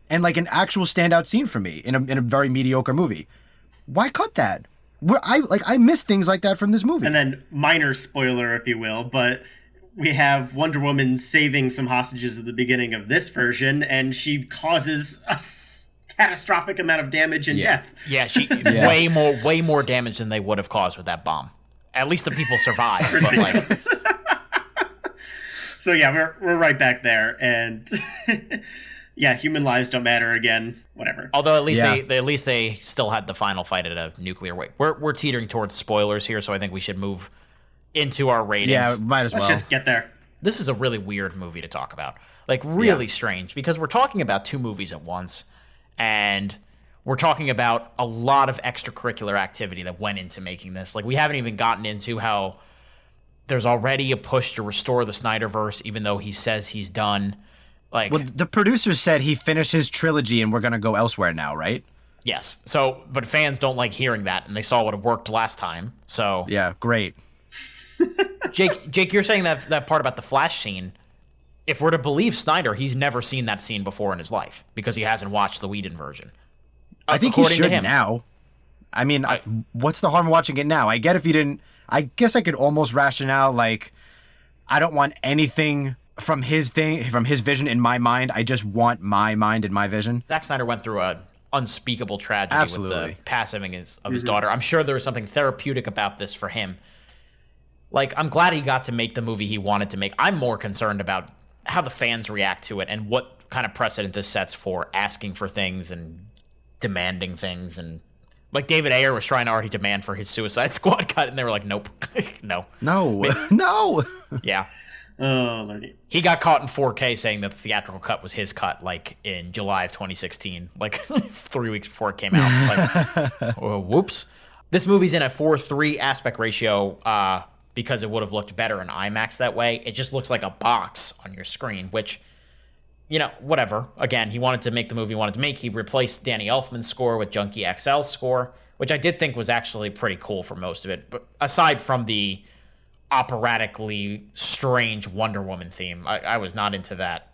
and like an actual standout scene for me in a very mediocre movie. Why cut that? I miss things like that from this movie. And then, minor spoiler, if you will, but we have Wonder Woman saving some hostages at the beginning of this version, and she causes a catastrophic amount of damage and death. Yeah, way more damage than they would have caused with that bomb. At least the people survived. But like, So yeah, we're right back there, and yeah, human lives don't matter again. Whatever. Although at least they still had the final fight at a nuclear weight. We're teetering towards spoilers here, so I think we should move into our ratings. Yeah, might as well. Let's just get there. This is a really weird movie to talk about. Like, really strange, because we're talking about two movies at once, and we're talking about a lot of extracurricular activity that went into making this. Like, we haven't even gotten into how there's already a push to restore the Snyderverse, even though he says he's done. Like, well, the producers said he finished his trilogy and we're going to go elsewhere now, right? Yes. So, but fans don't like hearing that, and they saw what it worked last time. So, yeah, great. Jake, you're saying that part about the Flash scene. If we're to believe Snyder, he's never seen that scene before in his life because he hasn't watched the Whedon version. I think he should now. I mean, what's the harm in watching it now? I get if you didn't. I guess I could almost rationale like, I don't want anything from his vision in my mind. I just want my mind and my vision. Zack Snyder went through a unspeakable tragedy with the passing of his daughter. I'm sure there was something therapeutic about this for him. Like, I'm glad he got to make the movie he wanted to make. I'm more concerned about how the fans react to it and what kind of precedent this sets for asking for things and demanding things. And like, David Ayer was trying to already demand for his Suicide Squad cut, and they were like, nope. No. No. Yeah. Oh, Lordy. He got caught in 4K saying that the theatrical cut was his cut, like, in July of 2016, like 3 weeks before it came out. Like, whoops. This movie's in a 4:3 aspect ratio because it would have looked better in IMAX that way. It just looks like a box on your screen, which, you know, whatever. Again, he wanted to make the movie he wanted to make. He replaced Danny Elfman's score with Junkie XL's score, which I did think was actually pretty cool for most of it. But aside from the operatically strange Wonder Woman theme, I was not into that.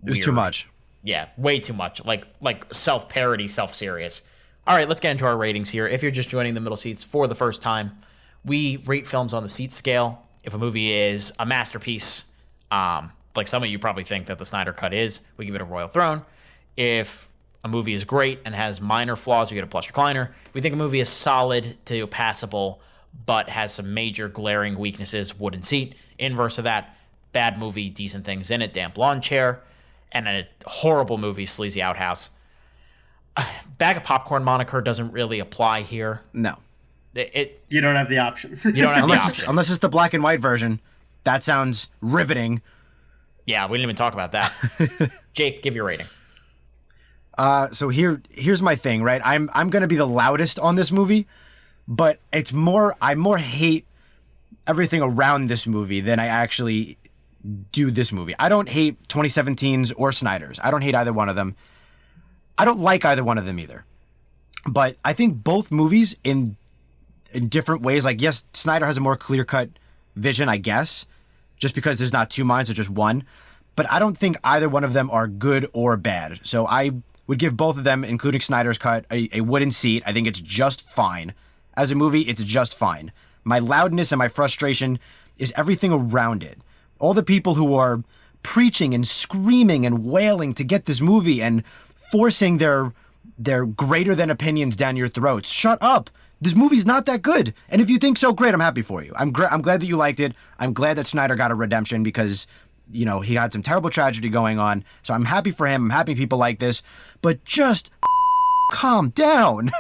It was too much. Yeah, way too much. Like self-parody, self-serious. All right, let's get into our ratings here. If you're just joining the middle seats for the first time, we rate films on the seat scale. If a movie is a masterpiece, like some of you probably think that the Snyder Cut is, we give it a Royal Throne. If a movie is great and has minor flaws, we get a plus recliner. If we think a movie is solid to passable, but has some major glaring weaknesses, wooden seat. Inverse of that, bad movie, decent things in it, damp lawn chair. And a horrible movie, sleazy outhouse. Bag of popcorn moniker doesn't really apply here. No. You don't have the option. You don't have the option. Unless it's the black and white version. That sounds riveting. Yeah, we didn't even talk about that. Jake, give your rating. So here's my thing, right? I'm gonna be the loudest on this movie, but I more hate everything around this movie than I actually do this movie. I don't hate 2017's or Snyder's. I don't hate either one of them. I don't like either one of them either. But I think both movies in different ways, like, yes, Snyder has a more clear-cut vision, I guess, just because there's not two minds, or just one. But I don't think either one of them are good or bad. So I would give both of them, including Snyder's cut, a wooden seat. I think it's just fine. As a movie, it's just fine. My loudness and my frustration is everything around it. All the people who are preaching and screaming and wailing to get this movie and forcing their greater than opinions down your throats. Shut up. This movie's not that good. And if you think so, great, I'm happy for you. I'm glad that you liked it. I'm glad that Snyder got a redemption because, you know, he had some terrible tragedy going on. So I'm happy for him. I'm happy people like this. But just calm down.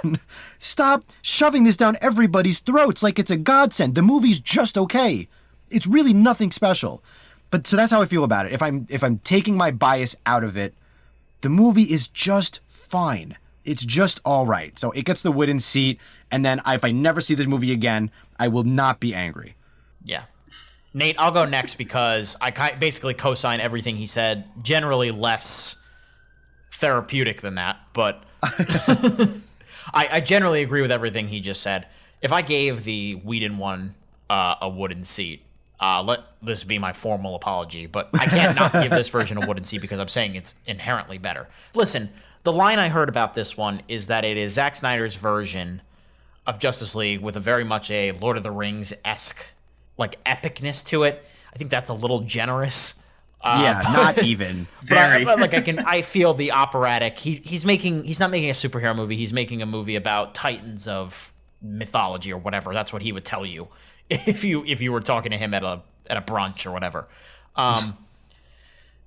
Stop shoving this down everybody's throats like it's a godsend. The movie's just okay. It's really nothing special. But so that's how I feel about it. If I'm taking my bias out of it, the movie is just fine. It's just all right. So it gets the wooden seat, and then if I never see this movie again, I will not be angry. Yeah. Nate, I'll go next because I basically co-sign everything he said. Generally less therapeutic than that, but I generally agree with everything he just said. If I gave the Whedon one a wooden seat, let this be my formal apology, but I can't not give this version a wooden seat because I'm saying it's inherently better. Listen, the line I heard about this one is that it is Zack Snyder's version of Justice League with a very much a Lord of the Rings-esque, like, epicness to it. I think that's a little generous. Not even. But I feel the operatic. He's not making a superhero movie. He's making a movie about titans of mythology or whatever. That's what he would tell you if you were talking to him at a brunch or whatever.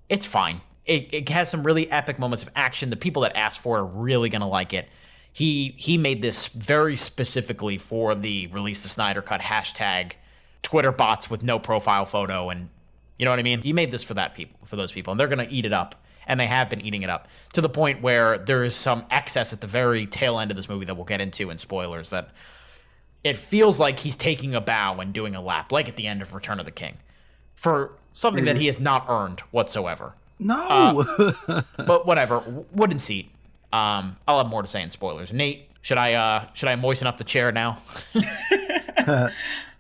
It's fine. It has some really epic moments of action. The people that asked for it are really going to like it. He made this very specifically for the release the Snyder Cut hashtag Twitter bots with no profile photo, and you know what I mean? He made this for those people, and they're going to eat it up. And they have been eating it up to the point where there is some excess at the very tail end of this movie that we'll get into in spoilers, that it feels like he's taking a bow and doing a lap, like at the end of Return of the King, for something that he has not earned whatsoever. No. But whatever. Wooden seat. I'll have more to say in spoilers. Nate, should I moisten up the chair now?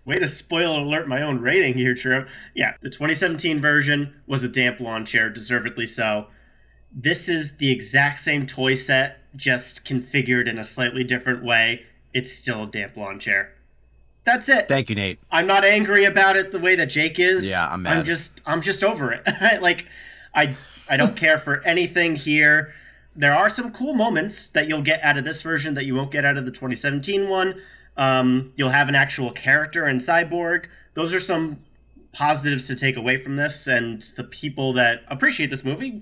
Way to spoiler alert my own rating here, Drew. Yeah, the 2017 version was a damp lawn chair, deservedly so. This is the exact same toy set, just configured in a slightly different way. It's still a damp lawn chair. That's it. Thank you, Nate. I'm not angry about it the way that Jake is. Yeah, I'm mad. I'm just over it. I don't care for anything here. There are some cool moments that you'll get out of this version that you won't get out of the 2017 one. You'll have an actual character in Cyborg. Those are some positives to take away from this, and the people that appreciate this movie,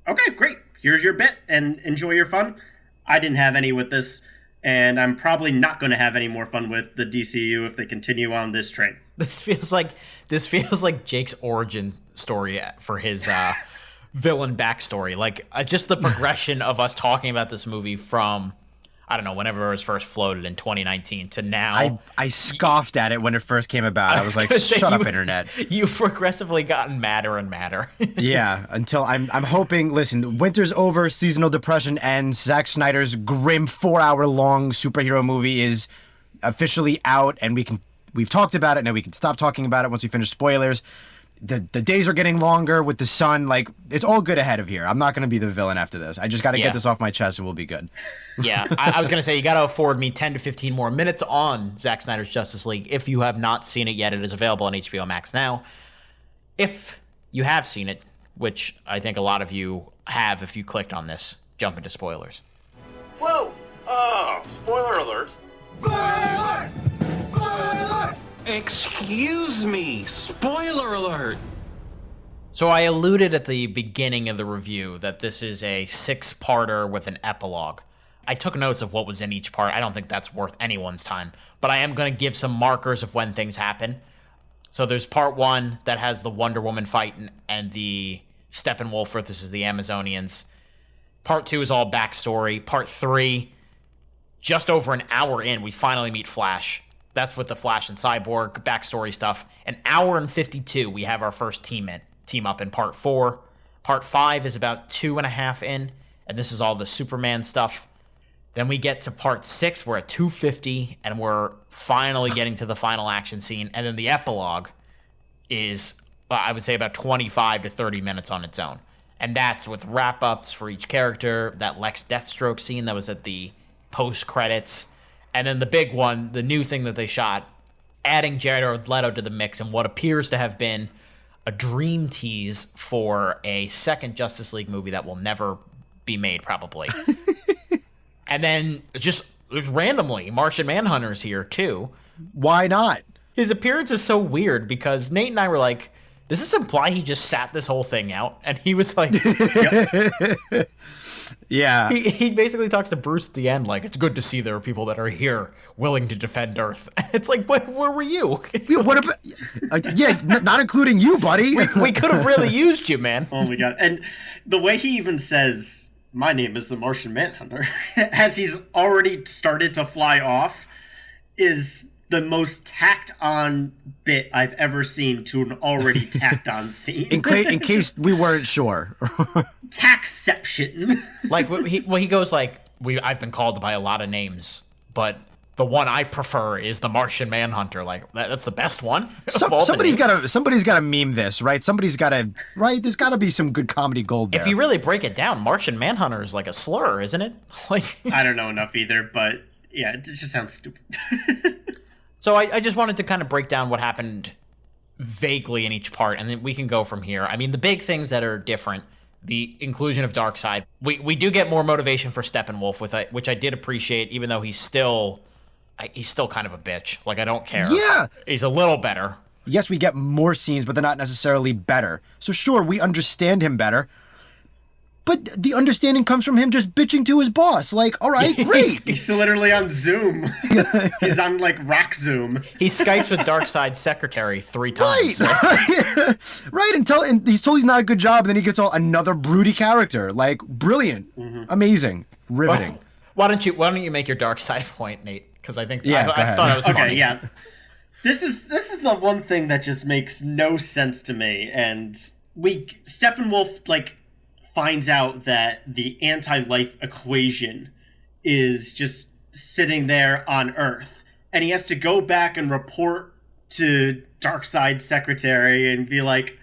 okay, great. Here's your bit, and enjoy your fun. I didn't have any with this, and I'm probably not going to have any more fun with the DCEU if they continue on this train. This feels like Jake's origin story for his villain backstory. Like just the progression of us talking about this movie from, I don't know, whenever it was first floated in 2019 to now. I scoffed at it when it first came about. I was like, shut up, internet. You've progressively gotten madder and madder. Yeah, until I'm hoping, listen, winter's over, seasonal depression ends, Zack Snyder's grim 4-hour-long superhero movie is officially out, and we've talked about it, now we can stop talking about it once we finish spoilers. The days are getting longer with the sun. Like, it's all good ahead of here. I'm not going to be the villain after this. I just got to get this off my chest and we'll be good. Yeah, I was going to say, you got to afford me 10 to 15 more minutes on Zack Snyder's Justice League. If you have not seen it yet, it is available on HBO Max now. If you have seen it, which I think a lot of you have if you clicked on this, jump into spoilers. Whoa! Oh, spoiler alert. Spoiler! Spoiler! Excuse me, spoiler alert! So I alluded at the beginning of the review that this is a 6-parter with an epilogue. I took notes of what was in each part. I don't think that's worth anyone's time, but I am going to give some markers of when things happen. So there's part 1 that has the Wonder Woman fight and the Steppenwolf versus the Amazonians. Part 2 is all backstory. Part 3, just over an hour in, we finally meet Flash. That's with the Flash and Cyborg backstory stuff. An hour and 52, we have our first team up in part 4. Part 5 is about 2.5 in, and this is all the Superman stuff. Then we get to part 6, we're at 250, and we're finally getting to the final action scene. And then the epilogue is, I would say, about 25 to 30 minutes on its own. And that's with wrap-ups for each character, that Lex Deathstroke scene that was at the post-credits. And then the big one, the new thing that they shot, adding Jared Leto to the mix in what appears to have been a dream tease for a second Justice League movie that will never be made, probably. And then just randomly, Martian Manhunter's here, too. Why not? His appearance is so weird because Nate and I were like, does this imply he just sat this whole thing out? And he was like, yep. Yeah. He basically talks to Bruce at the end like, it's good to see there are people that are here willing to defend Earth. It's like, where were you? What about, not including you, buddy. We could have really used you, man. Oh my god. And the way he even says, my name is the Martian Manhunter, as he's already started to fly off, is the most tacked on bit I've ever seen to an already tacked on scene. In case we weren't sure. Taxception. Like, he goes like, I've been called by a lot of names, but the one I prefer is the Martian Manhunter. Like, that's the best one. Somebody's got to meme this, right? Somebody's got to, right? There's got to be some good comedy gold there. If you really break it down, Martian Manhunter is like a slur, isn't it? Like, I don't know enough either, but yeah, it just sounds stupid. So I just wanted to kind of break down what happened vaguely in each part, and then we can go from here. I mean, the big things that are different, the inclusion of Darkseid. We do get more motivation for Steppenwolf, which I did appreciate, even though he's still kind of a bitch. Like, I don't care. Yeah. He's a little better. Yes, we get more scenes, but they're not necessarily better. So sure, we understand him better. But the understanding comes from him just bitching to his boss. Like, all right, great. He's literally on Zoom. He's on, like, rock Zoom. He Skypes with Darkseid's secretary 3 times. Right. Right, and he's told he's not a good job, and then he gets all another broody character. Like, brilliant. Amazing. Riveting. Why don't you make your Darkseid point, Nate? Because I think I thought it was funny. Okay, yeah. This is the one thing that just makes no sense to me. And Steppenwolf, like, finds out that the anti-life equation is just sitting there on Earth. And he has to go back and report to Darkseid's secretary and be like,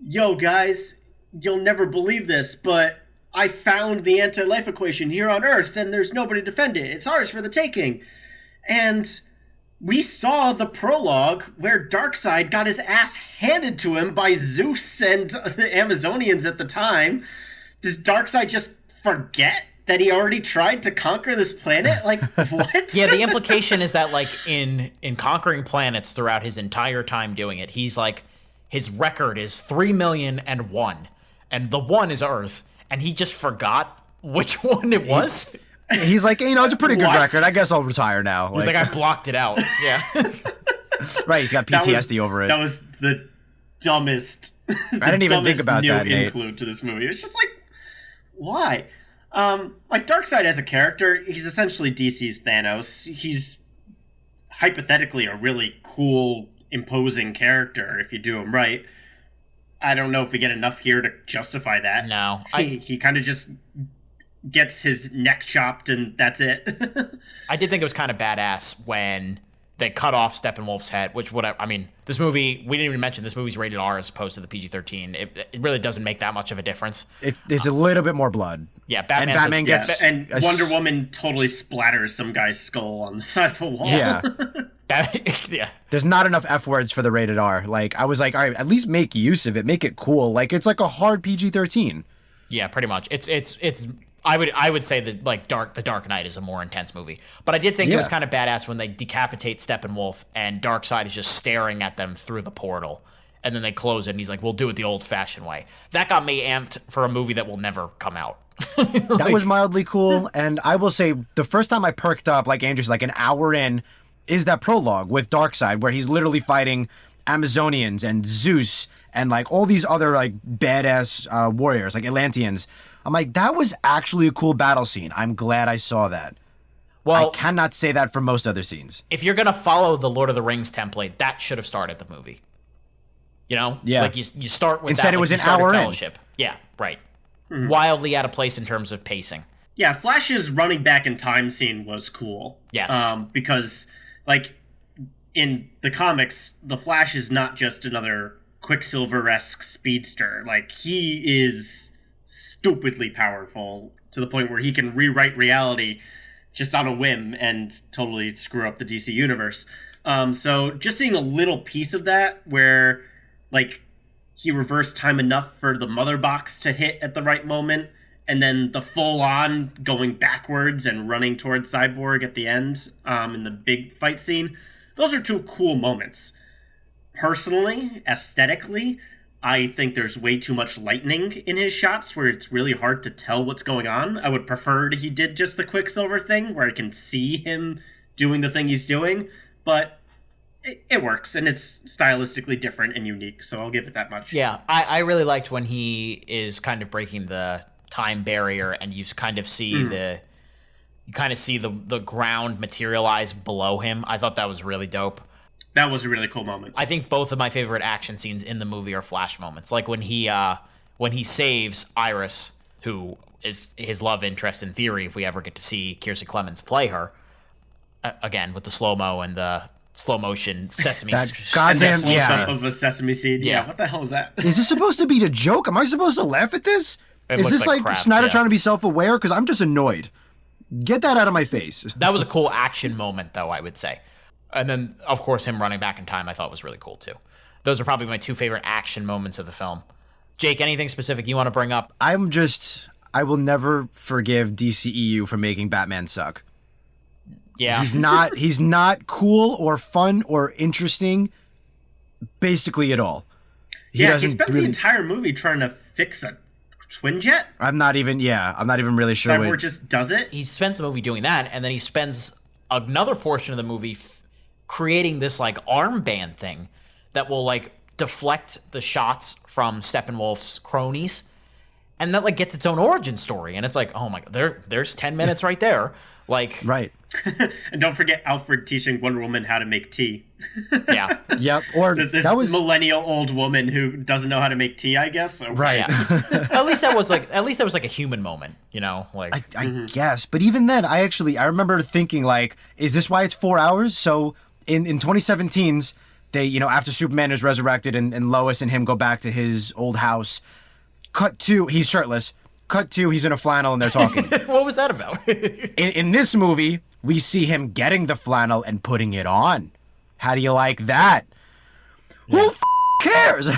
yo, guys, you'll never believe this, but I found the anti-life equation here on Earth and there's nobody to defend it. It's ours for the taking. And we saw the prologue where Darkseid got his ass handed to him by Zeus and the Amazonians at the time. Does Darkseid just forget that he already tried to conquer this planet? Like, what? Yeah, the implication is that, like, in conquering planets throughout his entire time doing it, he's like, his record is 3,000,001, and the 1 is Earth, and he just forgot which one it was. He's like, it's a pretty good record. I guess I'll retire now. He's like, I blocked it out. Yeah. Right, he's got PTSD over it. That was the dumbest. I didn't even think about that, Nate. Include to this movie. It's just like, why? Like, Darkseid as a character, he's essentially DC's Thanos. He's hypothetically a really cool, imposing character if you do him right. I don't know if we get enough here to justify that. No. He kind of just gets his neck chopped and that's it. I did think it was kind of badass when they cut off Steppenwolf's head, which this movie, we didn't even mention this movie's rated R as opposed to the PG-13. It really doesn't make that much of a difference. It's a little bit more Like, I was like, all right, at least make use of it, make it cool. Like, it's like a hard PG-13. Yeah, pretty much. I would say that, like, The Dark Knight is a more intense movie. But I did think it was kind of badass when they decapitate Steppenwolf and Darkseid is just staring at them through the portal. And then they close it and he's like, we'll do it the old-fashioned way. That got me amped for a movie that will never come out. That was mildly cool. And I will say, the first time I perked up, like Andrew's, like an hour in, is that prologue with Darkseid where he's literally fighting Amazonians and Zeus and, like, all these other, like, badass warriors, like Atlanteans. I'm like, that was actually a cool battle scene. I'm glad I saw that. Well, I cannot say that for most other scenes. If you're going to follow the Lord of the Rings template, that should have started the movie. You know? Yeah. Like, you start with Instead, that. it was like an hour Fellowship. Yeah, right. Mm-hmm. Wildly out of place in terms of pacing. Yeah, Flash's running back in time scene was cool. Yes. Because, like, in the comics, the Flash is not just another Quicksilver-esque speedster. Like, he is stupidly powerful to the point where he can rewrite reality just on a whim and totally screw up the DC universe. So just seeing a little piece of that where, like, he reversed time enough for the mother box to hit at the right moment, and then the full-on going backwards and running towards Cyborg at the end in the big fight scene, those are 2 cool moments. Personally, aesthetically, I think there's way too much lightning in his shots where it's really hard to tell what's going on. I would prefer he did just the Quicksilver thing where I can see him doing the thing he's doing, but it works and it's stylistically different and unique, so I'll give it that much. Yeah, I really liked when he is kind of breaking the time barrier and you kind of see the ground materialize below him. I thought that was really dope. That was a really cool moment. I think both of my favorite action scenes in the movie are Flash moments. Like when he saves Iris, who is his love interest in theory, if we ever get to see Kiersey Clemons play her, again, with the slow-mo and the slow-motion sesame that goddamn of a sesame seed. Yeah, what the hell is that? Is this supposed to be a joke? Am I supposed to laugh at this? Is this like crap, Snyder trying to be self-aware? Because I'm just annoyed. Get that out of my face. That was a cool action moment, though, I would say. And then, of course, him running back in time I thought was really cool, too. Those are probably my 2 favorite action moments of the film. Jake, anything specific you want to bring up? I will never forgive DCEU for making Batman suck. Yeah. He's not cool or fun or interesting. basically it all. He spends the entire movie trying to fix a twin jet. I'm not even really sure. Cyborg just does it. He spends the movie doing that, and then he spends another portion of the movie creating this like armband thing that will like deflect the shots from Steppenwolf's cronies, and that like gets its own origin story. And it's like, oh my god, there's 10 minutes right there. Like, right. And don't forget Alfred teaching Wonder Woman how to make tea. Yeah. Yep. Or this that was millennial old woman who doesn't know how to make tea, I guess. Okay. Right. Yeah. At least that was like a human moment, you know? Like I guess. But even then, I remember thinking like, is this why it's 4 hours? So in 2017's, they, you know, after Superman is resurrected and Lois and him go back to his old house, cut to, he's shirtless. Cut to, he's in a flannel and they're talking. What was that about? in this movie, we see him getting the flannel and putting it on. How do you like that? Yeah. Who cares?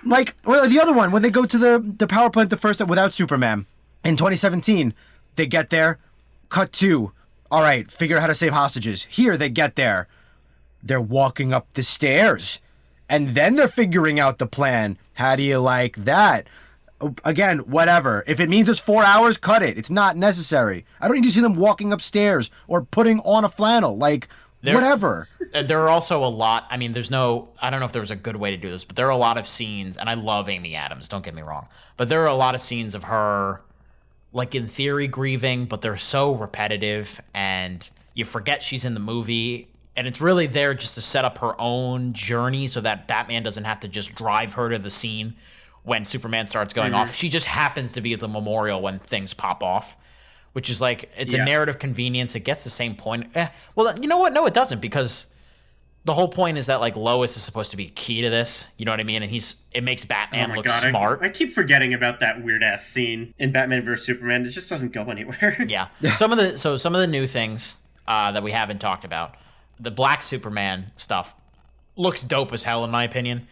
Like, well, the other one, when they go to the power plant the first time without Superman, in 2017, they get there, cut to, all right, figure out how to save hostages. Here, they get there. They're walking up the stairs. And then they're figuring out the plan. How do you like that? Again, whatever. If it means it's 4 hours, cut it. It's not necessary. I don't need to see them walking upstairs or putting on a flannel. Like, whatever. There are also a lot. I mean, I don't know if there was a good way to do this, but there are a lot of scenes, and I love Amy Adams, don't get me wrong, but there are a lot of scenes of her, like, in theory, grieving, but they're so repetitive, and you forget she's in the movie, and it's really there just to set up her own journey so that Batman doesn't have to just drive her to the scene when Superman starts going off. She just happens to be at the memorial when things pop off, which is like, it's a narrative convenience. It gets the same point. Well, you know what? No, it doesn't, because the whole point is that like Lois is supposed to be key to this. You know what I mean? And it makes Batman look smart. I keep forgetting about that weird ass scene in Batman vs Superman. It just doesn't go anywhere. Yeah. Some of the new things that we haven't talked about, the Black Superman stuff looks dope as hell in my opinion.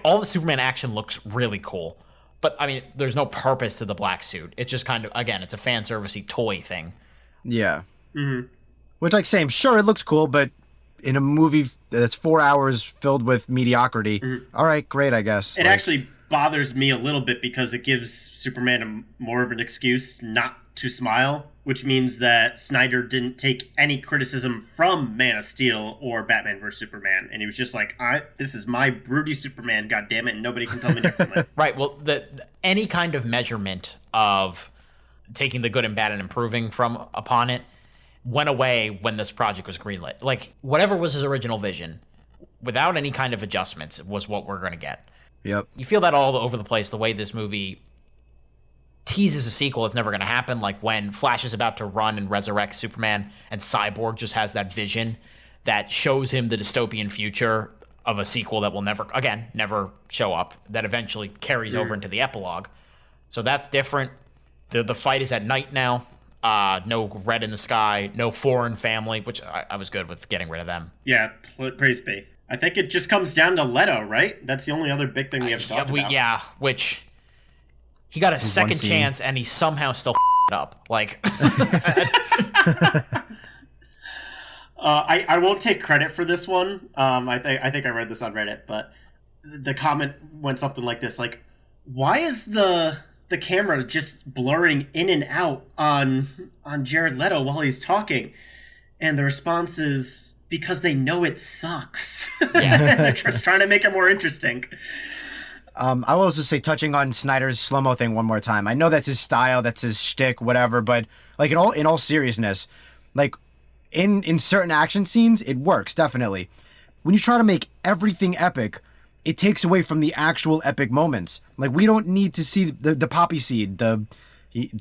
All the Superman action looks really cool. But, I mean, there's no purpose to the black suit. It's just kind of, again, it's a fan servicey toy thing. Yeah. Which, like, same. Sure, it looks cool, but in a movie that's 4 hours filled with mediocrity, all right, great, I guess. It actually bothers me a little bit because it gives Superman more of an excuse not to smile, which means that Snyder didn't take any criticism from Man of Steel or Batman vs Superman, and he was just like, this is my broody Superman, goddammit, and nobody can tell me differently. Right, well, any kind of measurement of taking the good and bad and improving upon it went away when this project was greenlit. Like, whatever was his original vision, without any kind of adjustments, was what we're going to get. Yep. You feel that all over the place, the way this movie teases a sequel that's never going to happen, like when Flash is about to run and resurrect Superman and Cyborg just has that vision that shows him the dystopian future of a sequel that will never show up, that eventually carries over into the epilogue. So that's different. The fight is at night now. No red in the sky, no foreign family, which I was good with getting rid of them. Yeah, praise be. I think it just comes down to Leto, right? That's the only other big thing we have to talk about. Yeah, which he got a second chance and he somehow still it up. Like, I won't take credit for this one. I think I read this on Reddit, but the comment went something like this: like, why is the camera just blurring in and out on Jared Leto while he's talking? And the response is, because they know it sucks. Yeah. They're just trying to make it more interesting. I will also say, touching on Snyder's slow-mo thing one more time. I know that's his style, that's his shtick, whatever, but like in all seriousness, like in certain action scenes, it works, definitely. When you try to make everything epic, it takes away from the actual epic moments. Like, we don't need to see the poppy seed, the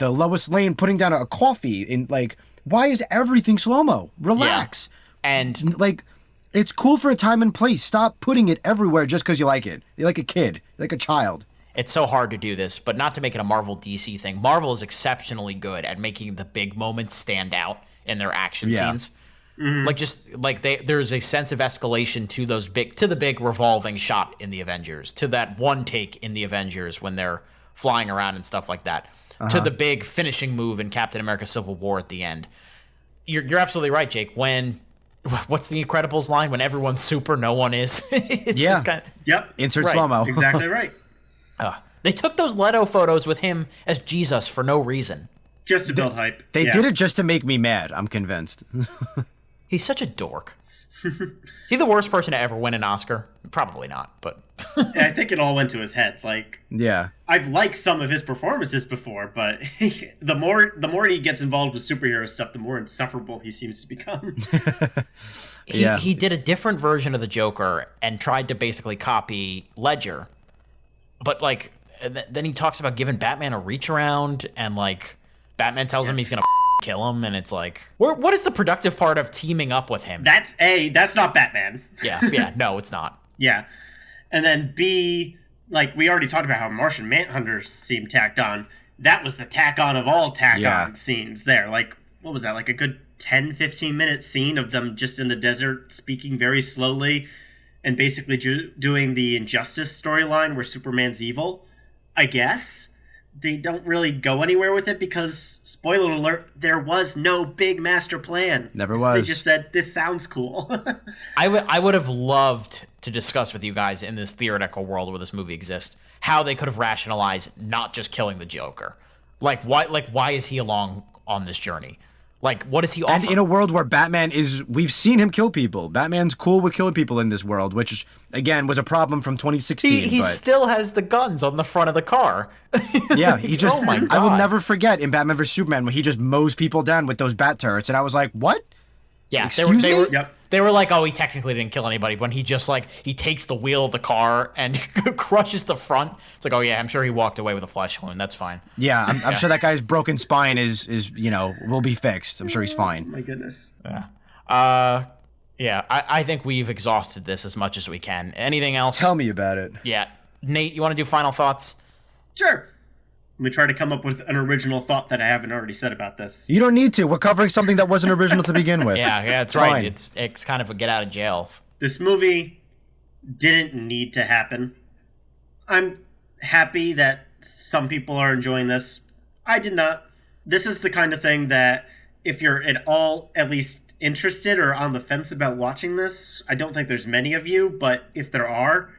Lois Lane putting down a coffee. In like, why is everything slow-mo? Relax. Yeah. And like, it's cool for a time and place. Stop putting it everywhere just because you like it. You're like a kid, like a child. It's so hard to do this, but not to make it a Marvel DC thing. Marvel is exceptionally good at making the big moments stand out in their action scenes. Mm-hmm. There's a sense of escalation to the big revolving shot in the Avengers, to that one take in the Avengers when they're flying around and stuff like that, to the big finishing move in Captain America: Civil War at the end. You're absolutely right, Jake. When what's the Incredibles line? When everyone's super, no one is. Yep. Insert Right. slow-mo. Exactly right. They took those Leto photos with him as Jesus for no reason. Just to build hype. They did it just to make me mad. I'm convinced. He's such a dork. Is he the worst person to ever win an Oscar? Probably not, but I think it all went to his head. Like, yeah, I've liked some of his performances before, but the more he gets involved with superhero stuff, the more insufferable he seems to become. He did a different version of the Joker and tried to basically copy Ledger, but like then he talks about giving Batman a reach around, and like Batman tells him he's gonna kill him, and it's like, what is the productive part of teaming up with him? That's not Batman. Yeah, no, it's not. Yeah, and then B, like we already talked about how Martian Manhunter seemed tacked on. That was the tack on of all tack on scenes there. Like, what was that? Like a good 10-15 minute scene of them just in the desert speaking very slowly and basically doing the Injustice storyline where Superman's evil. I guess they don't really go anywhere with it because, spoiler alert, there was no big master plan. Never was. They just said, this sounds cool. I would have loved to discuss with you guys in this theoretical world where this movie exists how they could have rationalized not just killing the Joker. Why is he along on this journey? Like, what does he offer? And in a world where Batman we've seen him kill people. Batman's cool with killing people in this world, which, again, was a problem from 2016. He still has the guns on the front of the car. Yeah, he just, oh my God. I will never forget in Batman vs. Superman when he just mows people down with those bat turrets, and I was like, what? Yeah, Excuse me? They were like, oh, he technically didn't kill anybody, when he just like, he takes the wheel of the car and crushes the front. It's like, oh yeah, I'm sure he walked away with a flesh wound. That's fine. Yeah, I'm sure that guy's broken spine is will be fixed. I'm sure he's fine. My goodness. Yeah. I think we've exhausted this as much as we can. Anything else? Tell me about it. Yeah. Nate, you want to do final thoughts? Sure. Let me try to come up with an original thought that I haven't already said about this. You don't need to. We're covering something that wasn't original to begin with. Yeah, that's Fine. right. It's kind of a get out of jail. This movie didn't need to happen. I'm happy that some people are enjoying this. I did not. This is the kind of thing that if you're at all at least interested or on the fence about watching this, I don't think there's many of you, but if there are,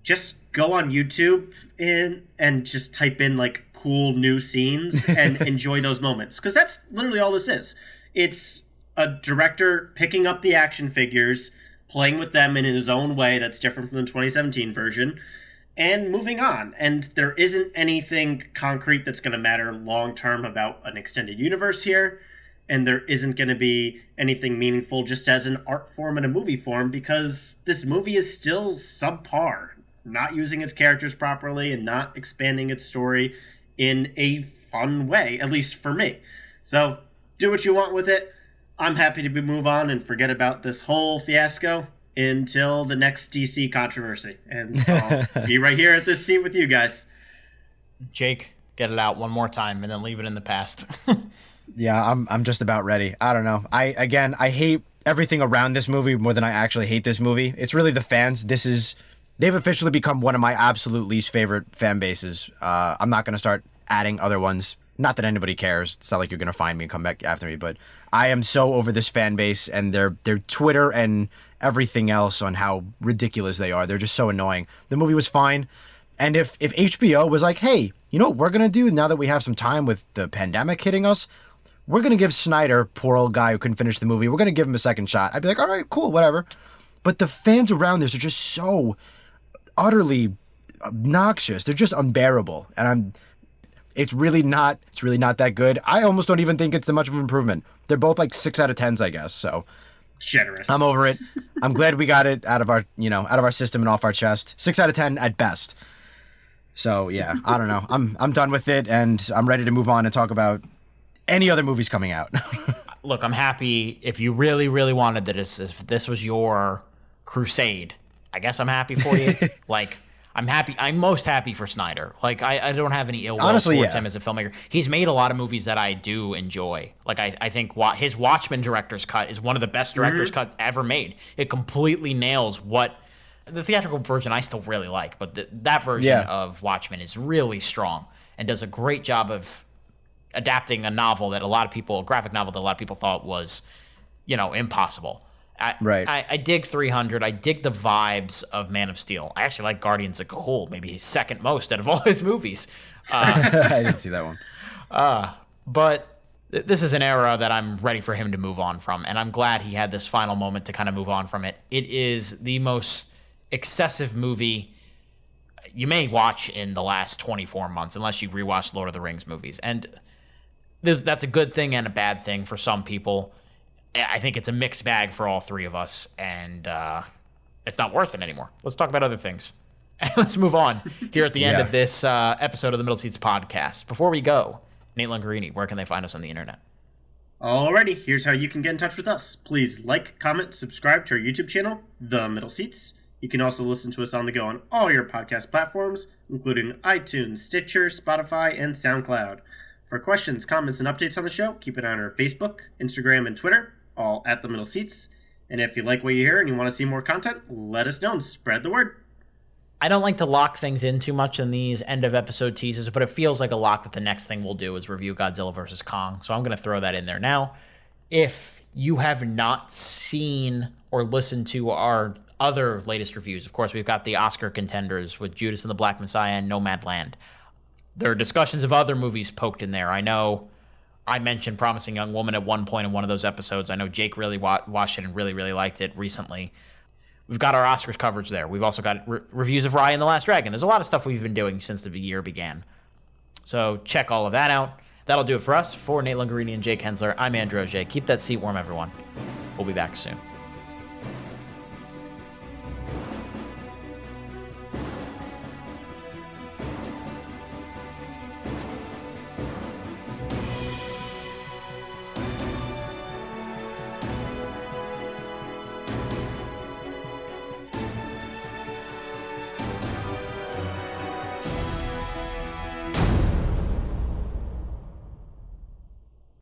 just go on YouTube and just type in like cool new scenes and enjoy those moments. Because that's literally all this is. It's a director picking up the action figures, playing with them in his own way that's different from the 2017 version, and moving on. And there isn't anything concrete that's going to matter long term about an extended universe here. And there isn't going to be anything meaningful just as an art form and a movie form, because this movie is still subpar. Not using its characters properly and not expanding its story in a fun way, at least for me. So do what you want with it. I'm happy to move on and forget about this whole fiasco until the next DC controversy. And I'll be right here at this seat with you guys. Jake, get it out one more time and then leave it in the past. Yeah, I'm just about ready. I don't know. I hate everything around this movie more than I actually hate this movie. It's really the fans. They've officially become one of my absolute least favorite fan bases. I'm not going to start adding other ones. Not that anybody cares. It's not like you're going to find me and come back after me, but I am so over this fan base and their Twitter and everything else on how ridiculous they are. They're just so annoying. The movie was fine. And if HBO was like, hey, you know what we're going to do now that we have some time with the pandemic hitting us? We're going to give Snyder, poor old guy who couldn't finish the movie, we're going to give him a second shot. I'd be like, all right, cool, whatever. But the fans around this are just so utterly obnoxious. They're just unbearable. And it's really not that good. I almost don't even think it's that much of an improvement. They're both like 6 out of 10s, I guess. So generous. I'm over it. I'm glad we got it out of our system and off our chest. 6 out of 10 at best. So yeah, I don't know. I'm done with it, and I'm ready to move on and talk about any other movies coming out. Look, I'm happy if you really, really wanted this. If this was your crusade, I guess I'm happy for you. Like, I'm happy. I'm most happy for Snyder. Like, I don't have any ill will towards him as a filmmaker. He's made a lot of movies that I do enjoy. Like, I think his Watchmen director's cut is one of the best director's cut ever made. It completely nails what the theatrical version I still really like, but that version of Watchmen is really strong and does a great job of adapting a graphic novel that a lot of people thought was, impossible. I dig 300. I dig the vibes of Man of Steel. I actually like Guardians of Gold, maybe his second most out of all his movies. I didn't see that one. But this is an era that I'm ready for him to move on from, and I'm glad he had this final moment to kind of move on from it. It is the most excessive movie you may watch in the last 24 months, unless you rewatch Lord of the Rings movies. And that's a good thing and a bad thing for some people. I think it's a mixed bag for all three of us, and it's not worth it anymore. Let's talk about other things. Let's move on here at the end of this episode of the Middle Seats podcast. Before we go, Nate Lungarini, where can they find us on the internet? Alrighty, here's how you can get in touch with us. Please like, comment, subscribe to our YouTube channel, The Middle Seats. You can also listen to us on the go on all your podcast platforms, including iTunes, Stitcher, Spotify, and SoundCloud. For questions, comments, and updates on the show, keep it on our Facebook, Instagram, and Twitter, all at The Middle Seats. And if you like what you hear and you want to see more content, let us know and spread the word. I don't like to lock things in too much in these end-of-episode teasers, but it feels like a lock that the next thing we'll do is review Godzilla vs. Kong, so I'm going to throw that in there now. If you have not seen or listened to our other latest reviews, of course, we've got the Oscar contenders with Judas and the Black Messiah and Nomadland. There are discussions of other movies poked in there. I know I mentioned Promising Young Woman at one point in one of those episodes. I know Jake really watched it and really, really liked it recently. We've got our Oscars coverage there. We've also got reviews of Raya and the Last Dragon. There's a lot of stuff we've been doing since the year began. So check all of that out. That'll do it for us. For Nate Lungarini and Jake Hensler, I'm Andrew Oj. Keep that seat warm, everyone. We'll be back soon.